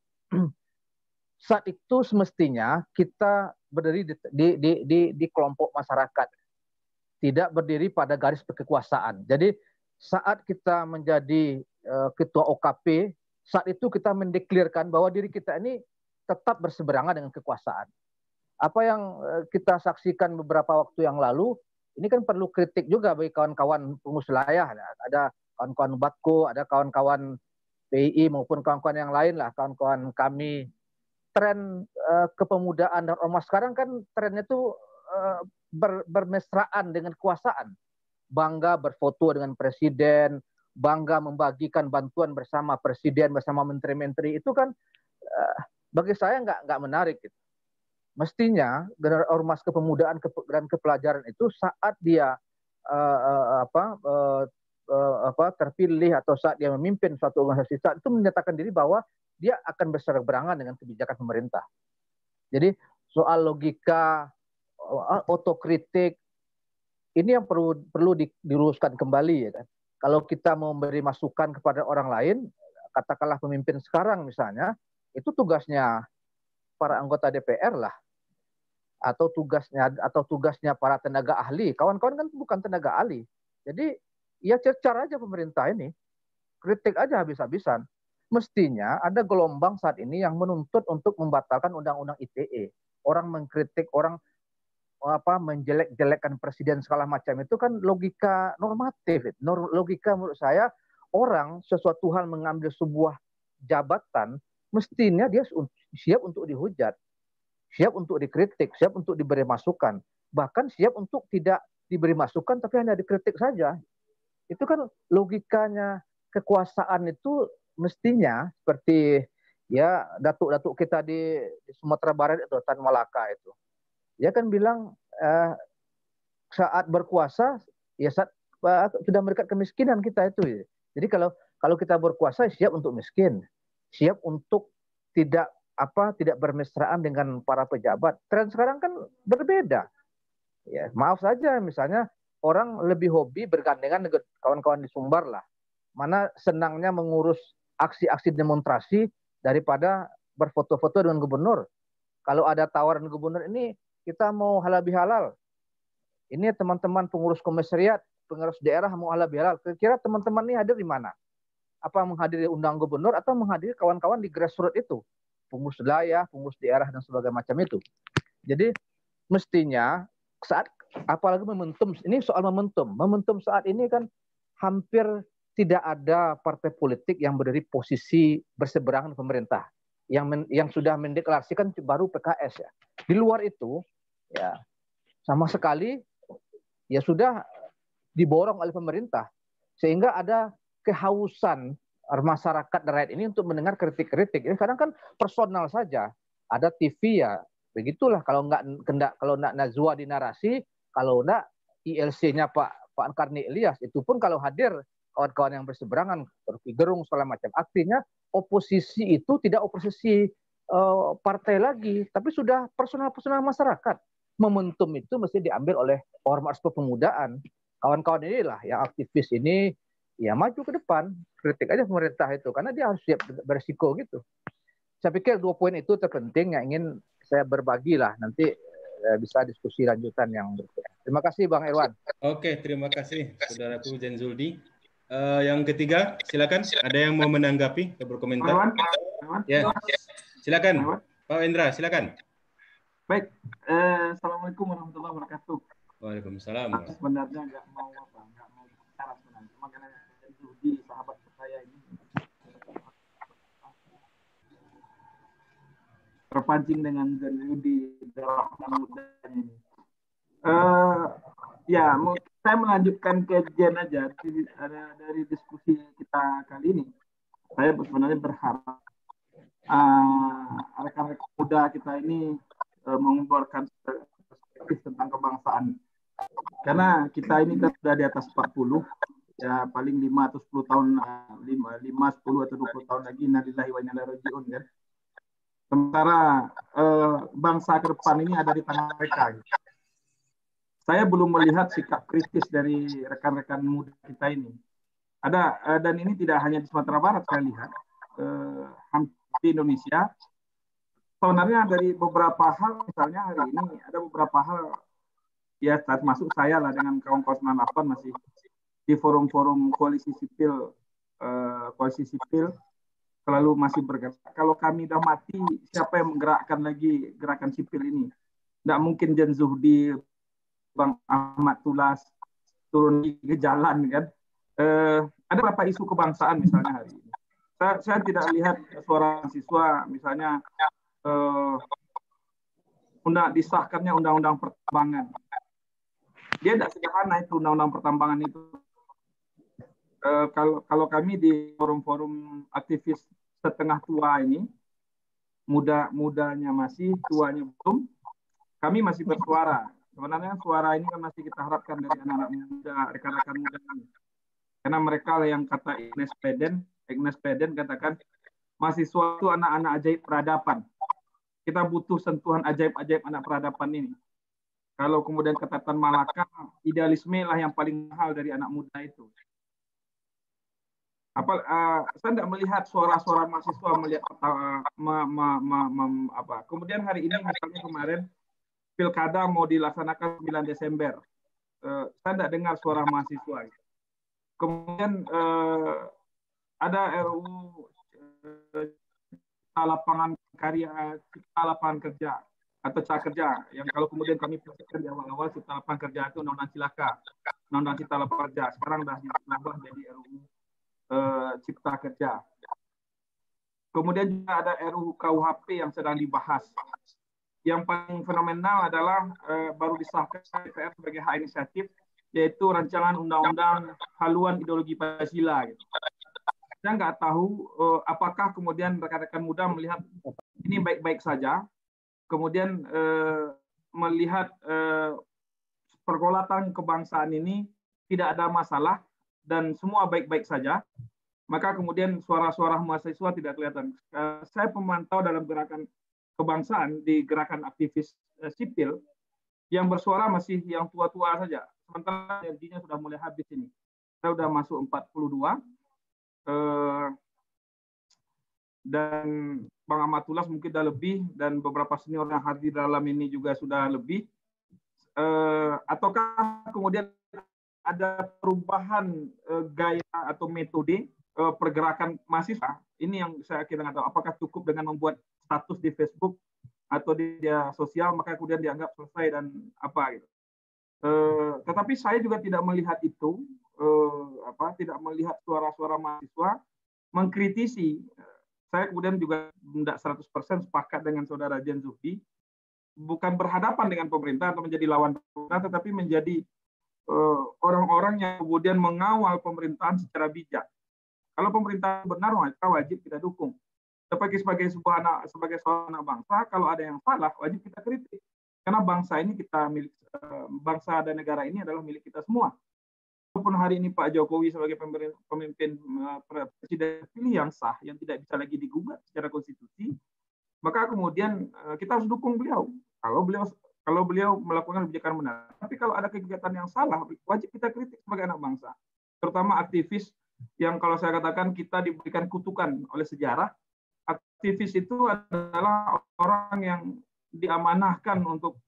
Speaker 7: saat itu semestinya kita berdiri di kelompok masyarakat, tidak berdiri pada garis kekuasaan. Jadi saat kita menjadi ketua OKP, saat itu kita mendeklarasikan bahwa diri kita ini tetap berseberangan dengan kekuasaan. Apa yang kita saksikan beberapa waktu yang lalu, ini kan perlu kritik juga bagi kawan-kawan pengurus wilayah. Ada kawan-kawan Batko, ada kawan-kawan PII maupun kawan-kawan yang lain lah, kawan-kawan kami. Tren kepemudaan dan ormas sekarang kan trennya itu bermesraan dengan kekuasaan. Bangga berfoto dengan presiden, bangga membagikan bantuan bersama presiden, bersama menteri-menteri. Itu kan bagi saya nggak menarik gitu. Mestinya ormas kepemudaan dan kepelajaran itu saat dia terpilih atau saat dia memimpin suatu organisasi, saat itu menyatakan diri bahwa dia akan berseberangan dengan kebijakan pemerintah. Jadi soal logika, otokritik, ini yang perlu diluruskan kembali ya kan. Kalau kita mau memberi masukan kepada orang lain, katakanlah pemimpin sekarang misalnya, itu tugasnya para anggota DPR lah, atau tugasnya para tenaga ahli. Kawan-kawan kan bukan tenaga ahli. Jadi ya cercar aja pemerintah ini, kritik aja habis-habisan. Mestinya ada gelombang saat ini yang menuntut untuk membatalkan undang-undang ITE. Orang mengkritik, orang menjelek-jelekkan presiden segala macam itu kan logika normatif. Logika menurut saya, orang sesuatu hal mengambil sebuah jabatan, mestinya dia siap untuk dihujat, siap untuk dikritik, siap untuk diberi masukan, bahkan siap untuk tidak diberi masukan tapi hanya dikritik saja. Itu kan logikanya kekuasaan itu mestinya seperti ya datuk-datuk kita di Sumatera Barat itu, Tan Malaka itu. Dia kan bilang saat berkuasa ya saat sudah mendekat kemiskinan kita itu. Jadi kalau kita berkuasa siap untuk miskin, siap untuk tidak bermesraan dengan para pejabat. Tren sekarang kan berbeda. Ya, maaf saja misalnya orang lebih hobi bergandengan dengan kawan-kawan di Sumbar lah. Mana senangnya mengurus aksi-aksi demonstrasi daripada berfoto-foto dengan gubernur. Kalau ada tawaran gubernur ini, kita mau halal bihalal. Ini teman-teman pengurus komisariat, pengurus daerah mau halal bihalal. Kira-kira teman-teman ini hadir di mana? Apa menghadiri undang gubernur atau menghadiri kawan-kawan di grassroots itu? Pengurus wilayah, pengurus daerah, dan sebagainya macam itu. Jadi mestinya saat, apalagi momentum, ini soal momentum saat ini kan hampir tidak ada partai politik yang berdiri posisi berseberangan pemerintah. Yang sudah mendeklarasikan baru PKS ya. Di luar itu ya sama sekali ya sudah diborong oleh pemerintah, sehingga ada kehausan masyarakat dan rakyat ini untuk mendengar kritik-kritik. Ini kadang kan personal saja. Ada TV ya, begitulah. Kalau nggak Nazwa di narasi, kalau nggak ILC-nya Pak Karni Ilyas, itu pun kalau hadir kawan-kawan yang berseberangan, Rocky Gerung segala macam. Artinya oposisi itu tidak oposisi partai lagi, tapi sudah personal-personal masyarakat. Momentum itu mesti diambil oleh ormas kepemudaan. Kawan-kawan inilah yang aktivis ini ya maju ke depan, kritik aja pemerintah itu, karena dia harus siap beresiko gitu. Saya pikir 2 poin itu terpenting yang ingin saya berbagi lah, nanti bisa diskusi lanjutan yang berikutnya. Terima kasih Bang Irwan.
Speaker 2: Oke, terima kasih Saudaraku Jenzuldi. Yang ketiga, silakan. Ada yang mau menanggapi atau berkomentar? Ya, silakan. Pak Indra, silakan.
Speaker 4: Baik, Assalamualaikum warahmatullahi wabarakatuh.
Speaker 2: Waalaikumsalam.
Speaker 4: Sebenarnya nggak mau bicara sebenarnya, cuma karena Judi sahabat saya ini terpancing dengan Judi dalam mudanya ini. Ya, saya melanjutkan ke Jen aja dari diskusi kita kali ini. Saya sebenarnya berharap rekan-rekan muda kita ini mengeluarkan perspektif tentang kebangsaan. Karena kita ini kan sudah di atas 40, ya paling 5 atau 10 tahun, 5, 10 atau 20 tahun lagi, innalillahi wa inna ilaihi raji'un kan. Sementara bangsa ke depan ini ada di tangan mereka. Gitu. Saya belum melihat sikap kritis dari rekan-rekan muda kita ini. Ada dan ini tidak hanya di Sumatera Barat saya lihat, hampir di Indonesia. Sebenarnya dari beberapa hal, misalnya hari ini ada beberapa hal, ya termasuk saya lah dengan kawan-kawan 98 masih di forum-forum koalisi sipil selalu masih bergerak. Kalau kami dah mati, siapa yang menggerakkan lagi gerakan sipil ini? Tidak mungkin Jen Zuhdi, Bang Ahmad Tulas turun ke jalan kan. Ada beberapa isu kebangsaan misalnya hari ini. Saya tidak lihat suara mahasiswa misalnya disahkannya undang-undang pertambangan. Dia tidak sederhana itu undang-undang pertambangan itu. Kalau kami di forum-forum aktivis setengah tua ini, mudanya masih, tuanya belum, kami masih bersuara. Sebenarnya suara ini kan masih kita harapkan dari anak-anak muda, rekan-rekan muda ini. Karena mereka yang kata Agnes Peden katakan, mahasiswa itu anak-anak ajaib peradaban. Kita butuh sentuhan ajaib-ajaib anak peradaban ini. Kalau kemudian kata Tan Malaka, idealisme lah yang paling mahal dari anak muda itu. Saya tidak melihat suara-suara mahasiswa melihat Kemudian hari ini misalnya kemarin pilkada mau dilaksanakan 9 Desember. Saya tidak dengar suara mahasiswa. Kemudian ada RUU lapangan karya, cipta lapangan kerja atau cipta kerja yang kalau kemudian kami pikirkan di awal-awal cipta lapangan kerja itu undang-undang cilaka, undang-undang cipta lapangan kerja. Sekarang dah diubah jadi RUU cipta kerja. Kemudian juga ada RUU KUHP yang sedang dibahas. Yang paling fenomenal adalah baru disahkan DPR sebagai hak inisiatif, yaitu rancangan undang-undang haluan ideologi Pancasila. Gitu. Saya nggak tahu apakah kemudian rekan-rekan muda melihat ini baik-baik saja, kemudian melihat pergolatan kebangsaan ini tidak ada masalah dan semua baik-baik saja, maka kemudian suara-suara mahasiswa tidak kelihatan. Saya pemantau dalam gerakan kebangsaan di gerakan aktivis sipil, yang bersuara masih yang tua-tua saja. Sementara energinya sudah mulai habis ini. Saya sudah masuk 42. dan Bang Amatullah mungkin sudah lebih, dan beberapa senior yang hadir dalam ini juga sudah lebih. Ataukah kemudian ada perubahan gaya atau metode pergerakan mahasiswa? Ini yang saya kira nggak tahu. Apakah cukup dengan membuat status di Facebook atau di media sosial maka kemudian dianggap selesai dan apa gitu? Tetapi saya juga tidak melihat itu, tidak melihat suara-suara mahasiswa mengkritisi. Saya kemudian juga tidak 100% sepakat dengan saudara Jan Zuhdi, bukan berhadapan dengan pemerintah atau menjadi lawan pemerintah, tetapi menjadi orang-orang yang kemudian mengawal pemerintahan secara bijak. Kalau pemerintah benar, maka wajib kita dukung. Sebagai seorang anak bangsa, kalau ada yang salah, wajib kita kritik. Karena bangsa ini bangsa dan negara ini adalah milik kita semua. Walaupun hari ini Pak Jokowi sebagai pemimpin presiden pilih yang sah, yang tidak bisa lagi digugat secara konstitusi, maka kemudian kita harus dukung beliau. Kalau beliau melakukan kebijakan benar. Tapi kalau ada kegiatan yang salah, wajib kita kritik sebagai anak bangsa. Terutama aktivis yang kalau saya katakan kita diberikan kutukan oleh sejarah. Aktivis itu adalah orang yang diamanahkan untuk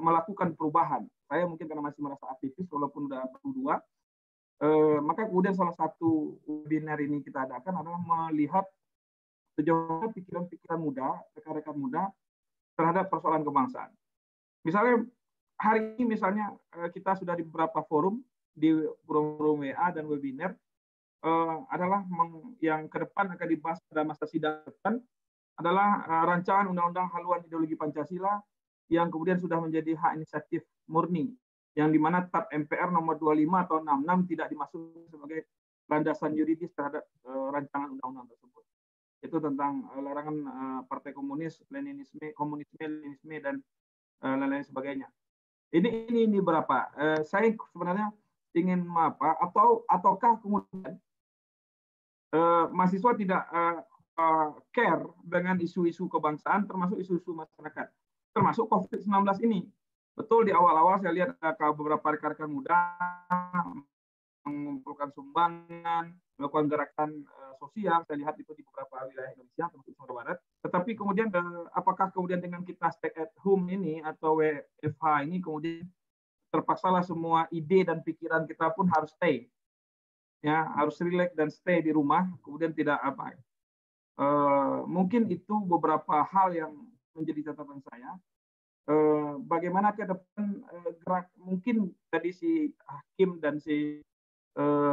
Speaker 4: melakukan perubahan. Saya mungkin karena masih merasa aktivis walaupun udah 42, maka kemudian salah satu webinar ini kita adakan adalah melihat sejauh pikiran-pikiran muda, rekan-rekan muda terhadap persoalan kebangsaan. Misalnya hari ini kita sudah di beberapa forum, di forum WA dan webinar, adalah yang ke depan akan dibahas pada masa sidang depan adalah rancangan undang-undang haluan ideologi Pancasila yang kemudian sudah menjadi hak inisiatif murni, yang dimana TAP MPR nomor 25 atau 66 tidak dimasukkan sebagai landasan yuridis terhadap rancangan undang-undang tersebut. Itu tentang larangan Partai Komunis, Leninisme, dan lain-lain sebagainya. Ini berapa? Saya sebenarnya ingin ataukah kemudian mahasiswa tidak care dengan isu-isu kebangsaan, termasuk isu-isu masyarakat, termasuk COVID-19 ini. Betul di awal-awal saya lihat beberapa rekan-rekan muda mengumpulkan sumbangan, melakukan gerakan sosial, saya lihat itu di beberapa wilayah Indonesia, termasuk Sumatera Barat. Tetapi kemudian apakah kemudian dengan kita stay at home ini atau WFH ini kemudian terpaksalah semua ide dan pikiran kita pun harus stay, ya harus relax dan stay di rumah, kemudian tidak mungkin itu beberapa hal yang menjadi catatan saya. Bagaimana ke depan gerak, mungkin tadi si Hakim dan si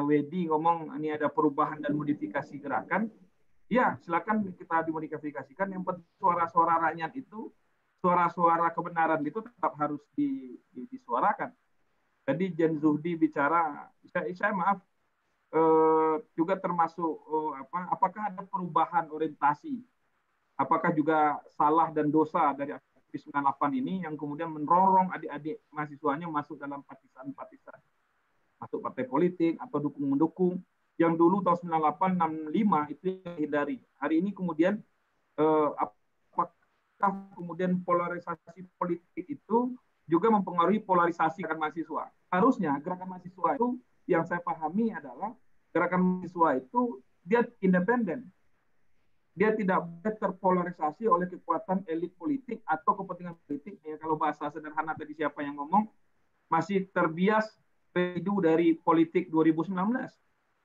Speaker 4: Wedi ngomong ini ada perubahan dan modifikasi gerakan. Ya, silakan kita dimodifikasikan. Yang penting suara-suara rakyat itu, suara-suara kebenaran itu tetap harus disuarakan. Tadi Jan Zuhdi bicara, saya maaf, juga termasuk apakah ada perubahan orientasi? Apakah juga salah dan dosa dari aktivis 98 ini yang kemudian mendorong adik-adik mahasiswanya masuk dalam partisan-partisan, masuk partai politik atau dukung-mendukung yang dulu tahun 98, 65 itu yang dihindari. Hari ini kemudian apakah kemudian polarisasi politik itu juga mempengaruhi polarisasi gerakan mahasiswa? Harusnya gerakan mahasiswa itu yang saya pahami adalah gerakan mahasiswa itu dia independen. Dia tidak boleh terpolarisasi oleh kekuatan elit politik atau kepentingan politik. Ya, kalau bahasa sederhana tadi siapa yang ngomong, masih terbias residu dari politik 2019.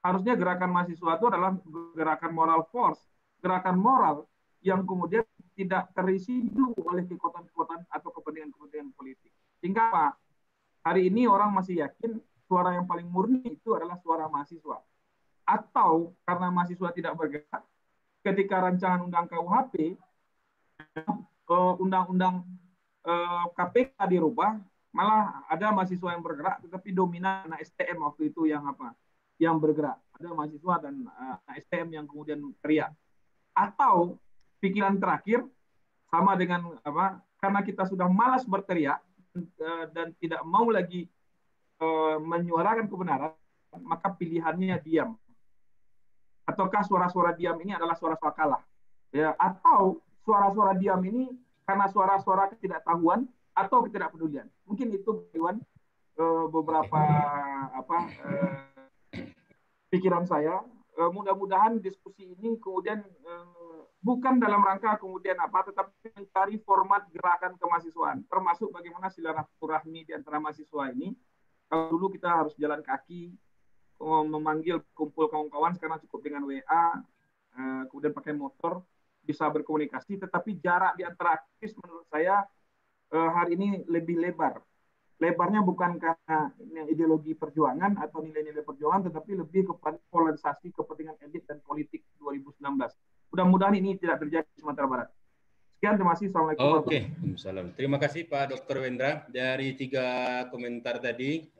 Speaker 4: Harusnya gerakan mahasiswa itu adalah gerakan moral force, gerakan moral yang kemudian tidak terresidu oleh kekuatan-kekuatan atau kepentingan-kepentingan politik. Sehingga apa? Hari ini orang masih yakin suara yang paling murni itu adalah suara mahasiswa. Atau karena mahasiswa tidak bergerak, ketika rancangan undang KUHP, undang-undang KPK dirubah, malah ada mahasiswa yang bergerak, tetapi dominan STM waktu itu yang bergerak. Ada mahasiswa dan STM yang kemudian teriak. Atau pikiran terakhir sama dengan karena kita sudah malas berteriak dan tidak mau lagi menyuarakan kebenaran, maka pilihannya diam. Ataukah suara-suara diam ini adalah suara-suara kalah? Ya, atau suara-suara diam ini karena suara-suara ketidaktahuan atau ketidakpedulian. Mungkin itu beberapa pikiran saya. Mudah-mudahan diskusi ini kemudian bukan dalam rangka kemudian apa, tetapi mencari format gerakan kemahasiswaan, termasuk bagaimana silaturahmi di antara mahasiswa ini. Kalau dulu kita harus jalan kaki, memanggil kumpul kawan-kawan, sekarang cukup dengan WA, kemudian pakai motor, bisa berkomunikasi, tetapi jarak di antara aktivis menurut saya hari ini lebih lebar. Lebarnya bukan karena ideologi perjuangan atau nilai-nilai perjuangan, tetapi lebih kepada polarisasi kepentingan elit dan politik 2019. Mudah-mudahan ini tidak terjadi di Sumatera Barat. Sekian, terima kasih. Assalamualaikum.
Speaker 2: Oke, terima kasih Pak Dr. Wendra. Dari 3 komentar tadi,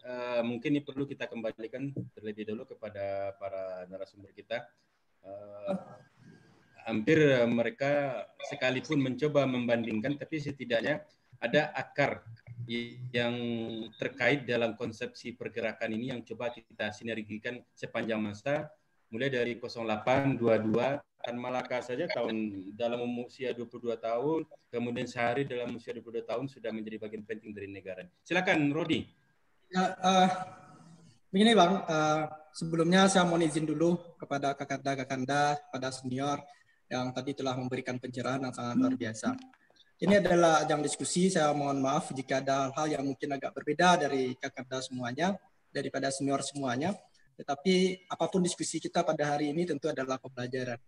Speaker 2: mungkin ini perlu kita kembalikan terlebih dahulu kepada para narasumber kita. Hampir mereka sekalipun mencoba membandingkan, tapi setidaknya ada akar yang terkait dalam konsepsi pergerakan ini yang coba kita sinergikan sepanjang masa, mulai dari 0822 Tan Malaka saja dalam usia 22 tahun, kemudian Sehari dalam usia 22 tahun sudah menjadi bagian penting dari negara. Silakan Rodi.
Speaker 1: Ya, begini Bang, sebelumnya saya mohon izin dulu kepada kakanda, kepada senior yang tadi telah memberikan pencerahan yang sangat luar biasa. Ini adalah ajang diskusi, saya mohon maaf jika ada hal yang mungkin agak berbeda dari kakanda semuanya, daripada senior semuanya. Tetapi apapun diskusi kita pada hari ini tentu adalah pembelajaran.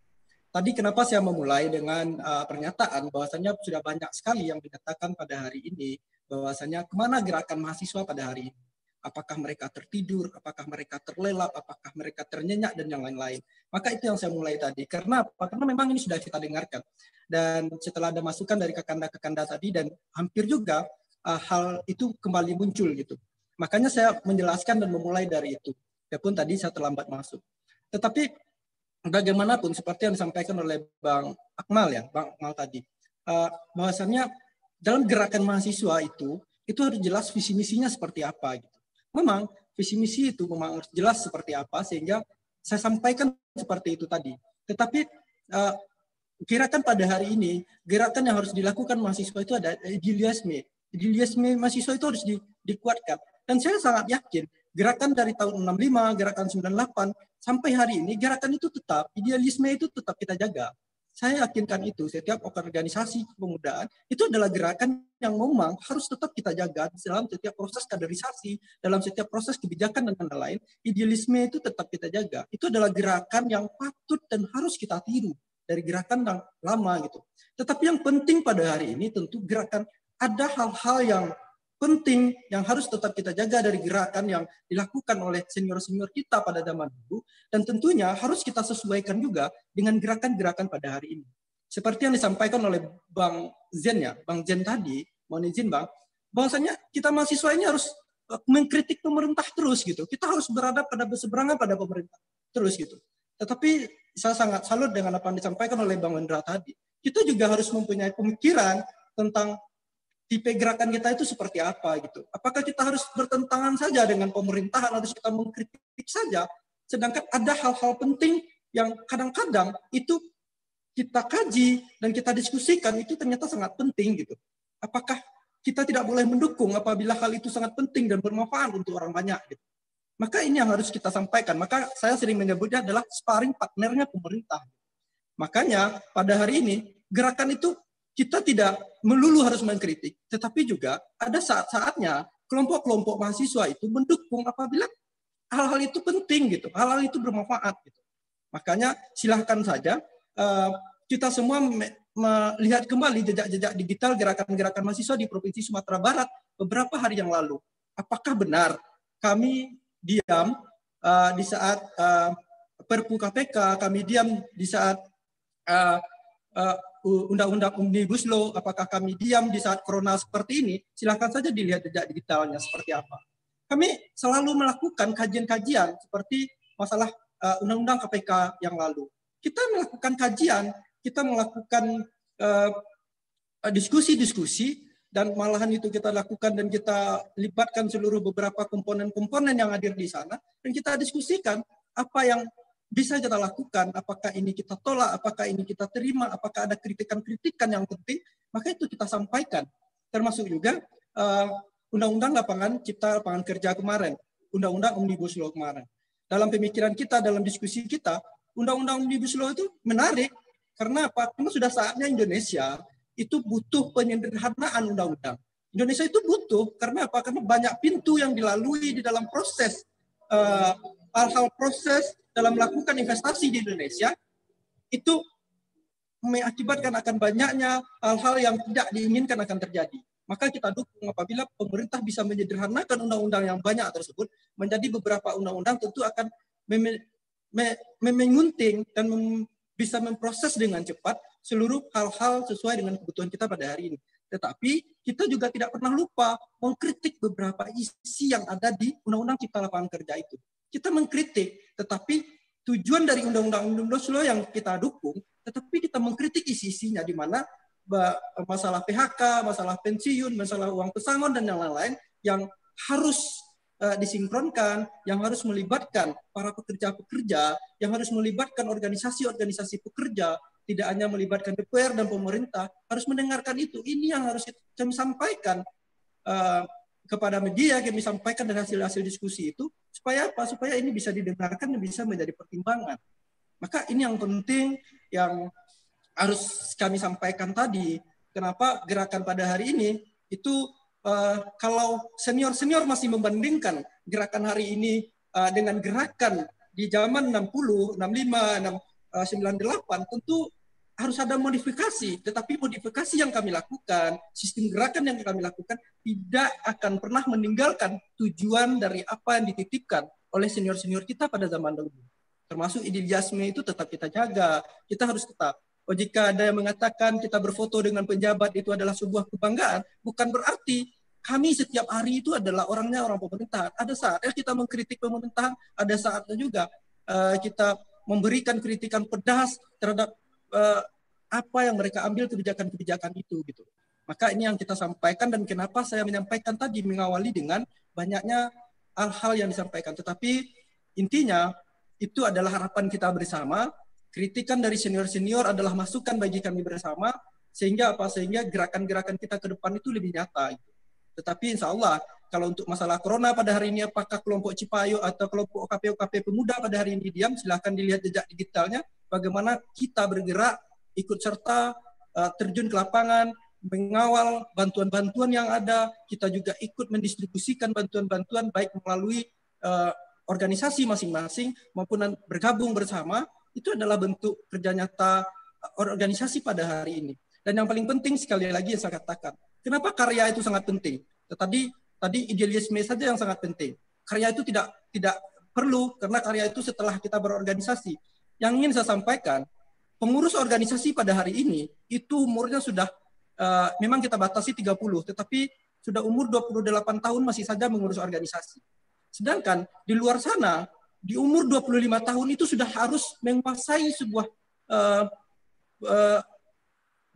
Speaker 1: Tadi kenapa saya memulai dengan pernyataan bahwasanya sudah banyak sekali yang dinyatakan pada hari ini, bahwasanya kemana gerakan mahasiswa pada hari ini. Apakah mereka tertidur, apakah mereka terlelap, apakah mereka ternyenyak, dan yang lain-lain. Maka itu yang saya mulai tadi. Karena apa? Karena memang ini sudah kita dengarkan. Dan setelah ada masukan dari kakanda-kakanda tadi, dan hampir juga hal itu kembali muncul gitu. Makanya saya menjelaskan dan memulai dari itu. Walaupun tadi saya terlambat masuk. Tetapi bagaimanapun seperti yang disampaikan oleh Bang Akmal ya, Bang Akmal tadi, bahwasannya dalam gerakan mahasiswa itu harus jelas visi misinya seperti apa gitu. Memang visi misi itu memang harus jelas seperti apa sehingga saya sampaikan seperti itu tadi. Tetapi gerakan pada hari ini, gerakan yang harus dilakukan mahasiswa itu ada idealisme. Idealisme mahasiswa itu harus dikuatkan. Dan saya sangat yakin gerakan dari tahun 65, gerakan 98 sampai hari ini gerakan itu tetap, idealisme itu tetap kita jaga. Saya yakinkan itu setiap organisasi kepemudaan itu adalah gerakan yang memang harus tetap kita jaga dalam setiap proses kaderisasi, dalam setiap proses kebijakan dan lain-lain. Idealisme itu tetap kita jaga. Itu adalah gerakan yang patut dan harus kita tiru dari gerakan yang lama gitu. Tetapi yang penting pada hari ini tentu gerakan ada hal-hal yang penting yang harus tetap kita jaga dari gerakan yang dilakukan oleh senior-senior kita pada zaman dulu, dan tentunya harus kita sesuaikan juga dengan gerakan-gerakan pada hari ini. Seperti yang disampaikan oleh Bang Zen ya, Bang Zen tadi, mohon izin Bang, bahwasanya kita mahasiswa ini harus mengkritik pemerintah terus gitu. Kita harus berada pada berseberangan pada pemerintah terus gitu. Tetapi saya sangat salut dengan apa yang disampaikan oleh Bang Wendra tadi. Kita juga harus mempunyai pemikiran tentang tipe gerakan kita itu seperti apa gitu. Apakah kita harus bertentangan saja dengan pemerintahan, harus kita mengkritik saja, sedangkan ada hal-hal penting yang kadang-kadang itu kita kaji dan kita diskusikan itu ternyata sangat penting gitu. Apakah kita tidak boleh mendukung apabila hal itu sangat penting dan bermanfaat untuk orang banyak gitu. Maka ini yang harus kita sampaikan. Maka saya sering menyebutnya adalah sparring partnernya pemerintah. Makanya pada hari ini gerakan itu kita tidak melulu harus mengkritik, tetapi juga ada saat-saatnya kelompok-kelompok mahasiswa itu mendukung apabila hal-hal itu penting gitu, hal-hal itu bermanfaat gitu. Makanya silahkan saja kita semua melihat kembali jejak-jejak digital gerakan-gerakan mahasiswa di Provinsi Sumatera Barat beberapa hari yang lalu. Apakah benar kami diam di saat Perpu KPK, kami diam di saat Undang-Undang Omnibus Law, apakah kami diam di saat corona seperti ini? Silahkan saja dilihat jejak digitalnya seperti apa. Kami selalu melakukan kajian-kajian seperti masalah Undang-Undang KPK yang lalu. Kita melakukan kajian, kita melakukan diskusi-diskusi, dan malahan itu kita lakukan dan kita libatkan seluruh beberapa komponen-komponen yang hadir di sana, dan kita diskusikan apa yang bisa kita lakukan, apakah ini kita tolak, apakah ini kita terima, apakah ada kritikan-kritikan yang penting, maka itu kita sampaikan. Termasuk juga Undang-Undang Cipta Lapangan Kerja kemarin, Undang-Undang Omnibus Law kemarin. Dalam pemikiran kita, dalam diskusi kita, Undang-Undang Omnibus Law itu menarik Karena apa? Karena sudah saatnya Indonesia itu butuh penyederhanaan undang-undang. Indonesia itu butuh, karena apa? Karena banyak pintu yang dilalui di dalam proses, hal-hal proses dalam melakukan investasi di Indonesia, itu mengakibatkan akan banyaknya hal-hal yang tidak diinginkan akan terjadi. Maka kita dukung apabila pemerintah bisa menyederhanakan undang-undang yang banyak tersebut menjadi beberapa undang-undang, tentu akan mengunting dan bisa memproses dengan cepat seluruh hal-hal sesuai dengan kebutuhan kita pada hari ini. Tetapi kita juga tidak pernah lupa mengkritik beberapa isi yang ada di Undang-Undang Cipta Lapangan Kerja itu. Kita mengkritik, tetapi tujuan dari Undang-Undang Omnibus Law yang kita dukung, tetapi kita mengkritik isi-isinya di mana masalah PHK, masalah pensiun, masalah uang pesangon dan yang lain-lain yang harus disinkronkan, yang harus melibatkan para pekerja-pekerja, yang harus melibatkan organisasi-organisasi pekerja, tidak hanya melibatkan DPR dan pemerintah, harus mendengarkan itu. Ini yang harus kami sampaikan kepada media, kami sampaikan dari hasil-hasil diskusi itu, supaya apa? Supaya ini bisa didengarkan dan bisa menjadi pertimbangan. Maka ini yang penting yang harus kami sampaikan tadi. Kenapa gerakan pada hari ini itu kalau senior-senior masih membandingkan gerakan hari ini dengan gerakan di zaman 60, 65, 98, tentu harus ada modifikasi. Tetapi modifikasi yang kami lakukan, sistem gerakan yang kami lakukan tidak akan pernah meninggalkan tujuan dari apa yang dititipkan oleh senior-senior kita pada zaman dahulu. Termasuk idealisme itu tetap kita jaga. Kita harus tetap. Jika ada yang mengatakan kita berfoto dengan penjabat itu adalah sebuah kebanggaan, bukan berarti kami setiap hari itu adalah orangnya orang pemerintahan. Ada saatnya kita mengkritik pemerintahan, ada saatnya juga kita memberikan kritikan pedas terhadap apa yang mereka ambil kebijakan-kebijakan itu gitu. Maka ini yang kita sampaikan, dan kenapa saya menyampaikan tadi mengawali dengan banyaknya hal-hal yang disampaikan. Tetapi intinya itu adalah harapan kita bersama. Kritikan dari senior-senior adalah masukan bagi kami bersama, sehingga apa? Sehingga gerakan-gerakan kita ke depan itu lebih nyata. Gitu. Tetapi insya Allah, kalau untuk masalah corona pada hari ini, apakah kelompok Cipayo atau kelompok OKP Pemuda pada hari ini diam, silahkan dilihat jejak digitalnya, bagaimana kita bergerak, ikut serta, terjun ke lapangan, mengawal bantuan-bantuan yang ada, kita juga ikut mendistribusikan bantuan-bantuan, baik melalui organisasi masing-masing, maupun bergabung bersama. Itu adalah bentuk kerja nyata organisasi pada hari ini. Dan yang paling penting sekali lagi yang saya katakan, kenapa karya itu sangat penting? Tadi idealisme saja yang sangat penting. Karya itu tidak perlu, karena karya itu setelah kita berorganisasi. Yang ingin saya sampaikan, pengurus organisasi pada hari ini itu umurnya sudah memang kita batasi 30, tetapi sudah umur 28 tahun masih saja mengurus organisasi. Sedangkan di luar sana di umur 25 tahun itu sudah harus menguasai sebuah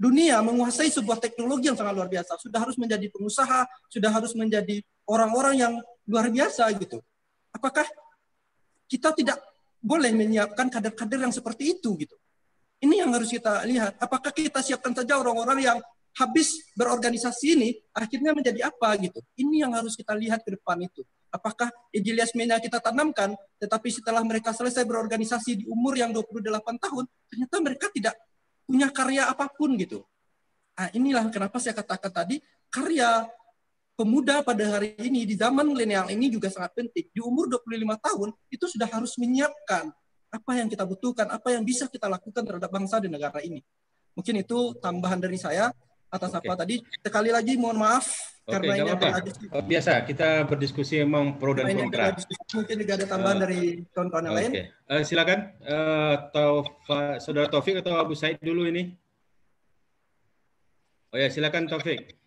Speaker 1: dunia, menguasai sebuah teknologi yang sangat luar biasa. Sudah harus menjadi pengusaha, sudah harus menjadi orang-orang yang luar biasa gitu. Apakah kita tidak boleh menyiapkan kader-kader yang seperti itu gitu? Ini yang harus kita lihat. Apakah kita siapkan saja orang-orang yang habis berorganisasi ini akhirnya menjadi apa gitu? Ini yang harus kita lihat ke depan itu. Apakah idealismenya kita tanamkan, tetapi setelah mereka selesai berorganisasi di umur yang 28 tahun, ternyata mereka tidak punya karya apapun gitu. Nah, inilah kenapa saya katakan tadi, karya pemuda pada hari ini, di zaman milenial ini juga sangat penting. Di umur 25 tahun, itu sudah harus menyiapkan apa yang kita butuhkan, apa yang bisa kita lakukan terhadap bangsa dan negara ini. Mungkin itu tambahan dari saya atas apa tadi. Sekali lagi mohon maaf. Karena ini
Speaker 2: biasa kita berdiskusi memang pro dan kontra.
Speaker 1: Mungkin juga ada tambahan dari kawan-kawan yang lain.
Speaker 2: Silakan Saudara Taufik atau Abu Said dulu ini. Oh ya, silakan Taufik.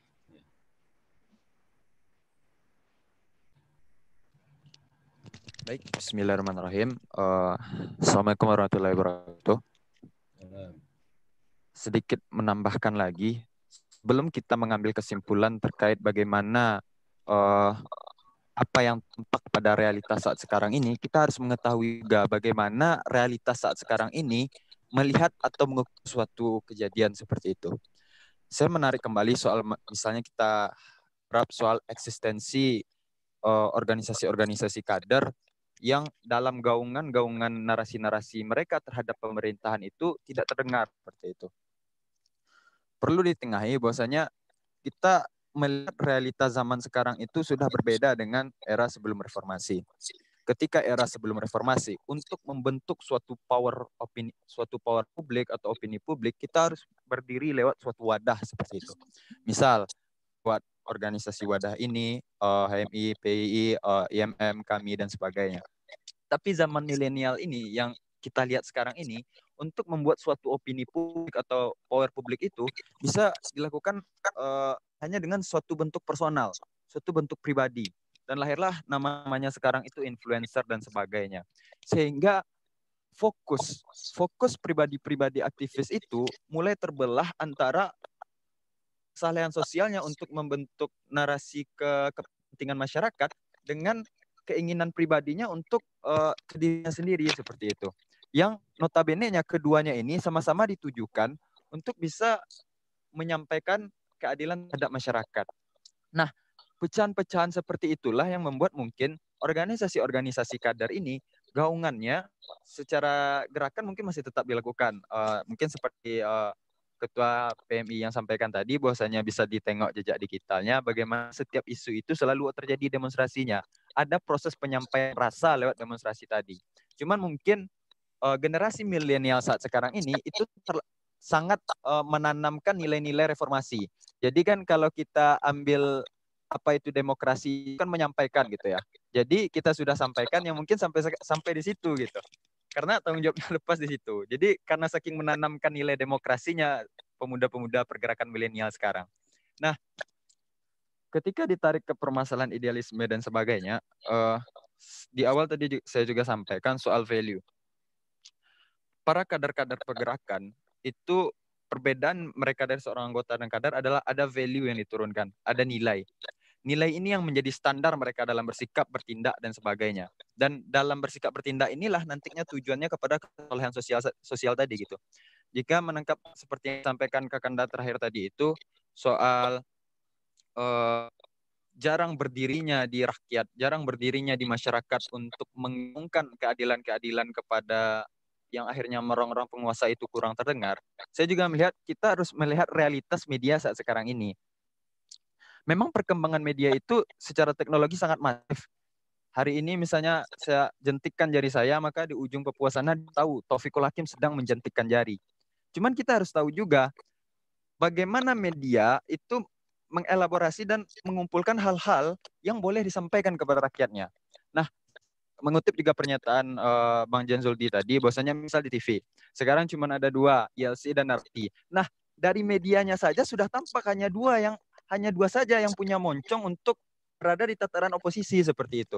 Speaker 8: Baik, bismillahirrahmanirrahim. Assalamualaikum warahmatullahi wabarakatuh. Sedikit menambahkan lagi, sebelum kita mengambil kesimpulan terkait bagaimana apa yang tampak pada realitas saat sekarang ini, kita harus mengetahui juga bagaimana realitas saat sekarang ini melihat atau mengukur suatu kejadian seperti itu. Saya menarik kembali soal misalnya kita berap soal eksistensi organisasi-organisasi kader yang dalam gaungan narasi-narasi mereka terhadap pemerintahan itu tidak terdengar seperti itu. Perlu ditengahi bahwasanya kita melihat realitas zaman sekarang itu sudah berbeda dengan era sebelum reformasi. Ketika era sebelum reformasi, untuk membentuk suatu power publik atau opini publik, kita harus berdiri lewat suatu wadah seperti itu. Misal, buat organisasi wadah ini, HMI, PII, IMM, kami, dan sebagainya. Tapi zaman milenial ini yang kita lihat sekarang ini, untuk membuat suatu opini publik atau power publik itu bisa dilakukan hanya dengan suatu bentuk personal, suatu bentuk pribadi. Dan lahirlah namanya sekarang itu influencer dan sebagainya. Sehingga fokus pribadi-pribadi aktivis itu mulai terbelah antara kesalahan sosialnya untuk membentuk narasi kepentingan masyarakat dengan keinginan pribadinya untuk dirinya sendiri seperti itu. Yang notabene-nya keduanya ini sama-sama ditujukan untuk bisa menyampaikan keadilan terhadap masyarakat. Nah, pecahan-pecahan seperti itulah yang membuat mungkin organisasi-organisasi kader ini gaungannya secara gerakan mungkin masih tetap dilakukan. Mungkin seperti Ketua PMI yang sampaikan tadi, bahwasanya bisa ditengok jejak digitalnya, bagaimana setiap isu itu selalu terjadi demonstrasinya. Ada proses penyampaian rasa lewat demonstrasi tadi. Cuman mungkin generasi milenial saat sekarang ini itu sangat menanamkan nilai-nilai reformasi. Jadi kan kalau kita ambil apa itu demokrasi kan menyampaikan gitu ya. Jadi kita sudah sampaikan yang mungkin sampai di situ gitu. Karena tanggung jawabnya lepas di situ. Jadi karena saking menanamkan nilai demokrasinya pemuda-pemuda pergerakan milenial sekarang. Nah, ketika ditarik ke permasalahan idealisme dan sebagainya, di awal tadi saya juga sampaikan soal value. Para kader-kader pergerakan itu perbedaan mereka dari seorang anggota dan kader adalah ada value yang diturunkan, ada nilai. Nilai ini yang menjadi standar mereka dalam bersikap, bertindak, dan sebagainya. Dan dalam bersikap, bertindak inilah nantinya tujuannya kepada kesalahan sosial tadi gitu. Jika menangkap seperti yang disampaikan Kakanda terakhir tadi itu, soal jarang berdirinya di rakyat, jarang berdirinya di masyarakat untuk mengumumkan keadilan-keadilan kepada yang akhirnya merongrong penguasa itu kurang terdengar. Saya juga melihat kita harus melihat realitas media saat sekarang ini. Memang perkembangan media itu secara teknologi sangat masif. Hari ini misalnya saya jentikkan jari saya, maka di ujung Papua sana tahu Taufikul Hakim sedang menjentikkan jari. Cuman kita harus tahu juga bagaimana media itu mengelaborasi dan mengumpulkan hal-hal yang boleh disampaikan kepada rakyatnya. Nah, mengutip juga pernyataan Bang Jan Zuldi tadi, bahwasanya misal di TV, sekarang cuma ada 2, ILC dan RT. Nah, dari medianya saja sudah tampak hanya dua saja yang punya moncong untuk berada di tataran oposisi seperti itu.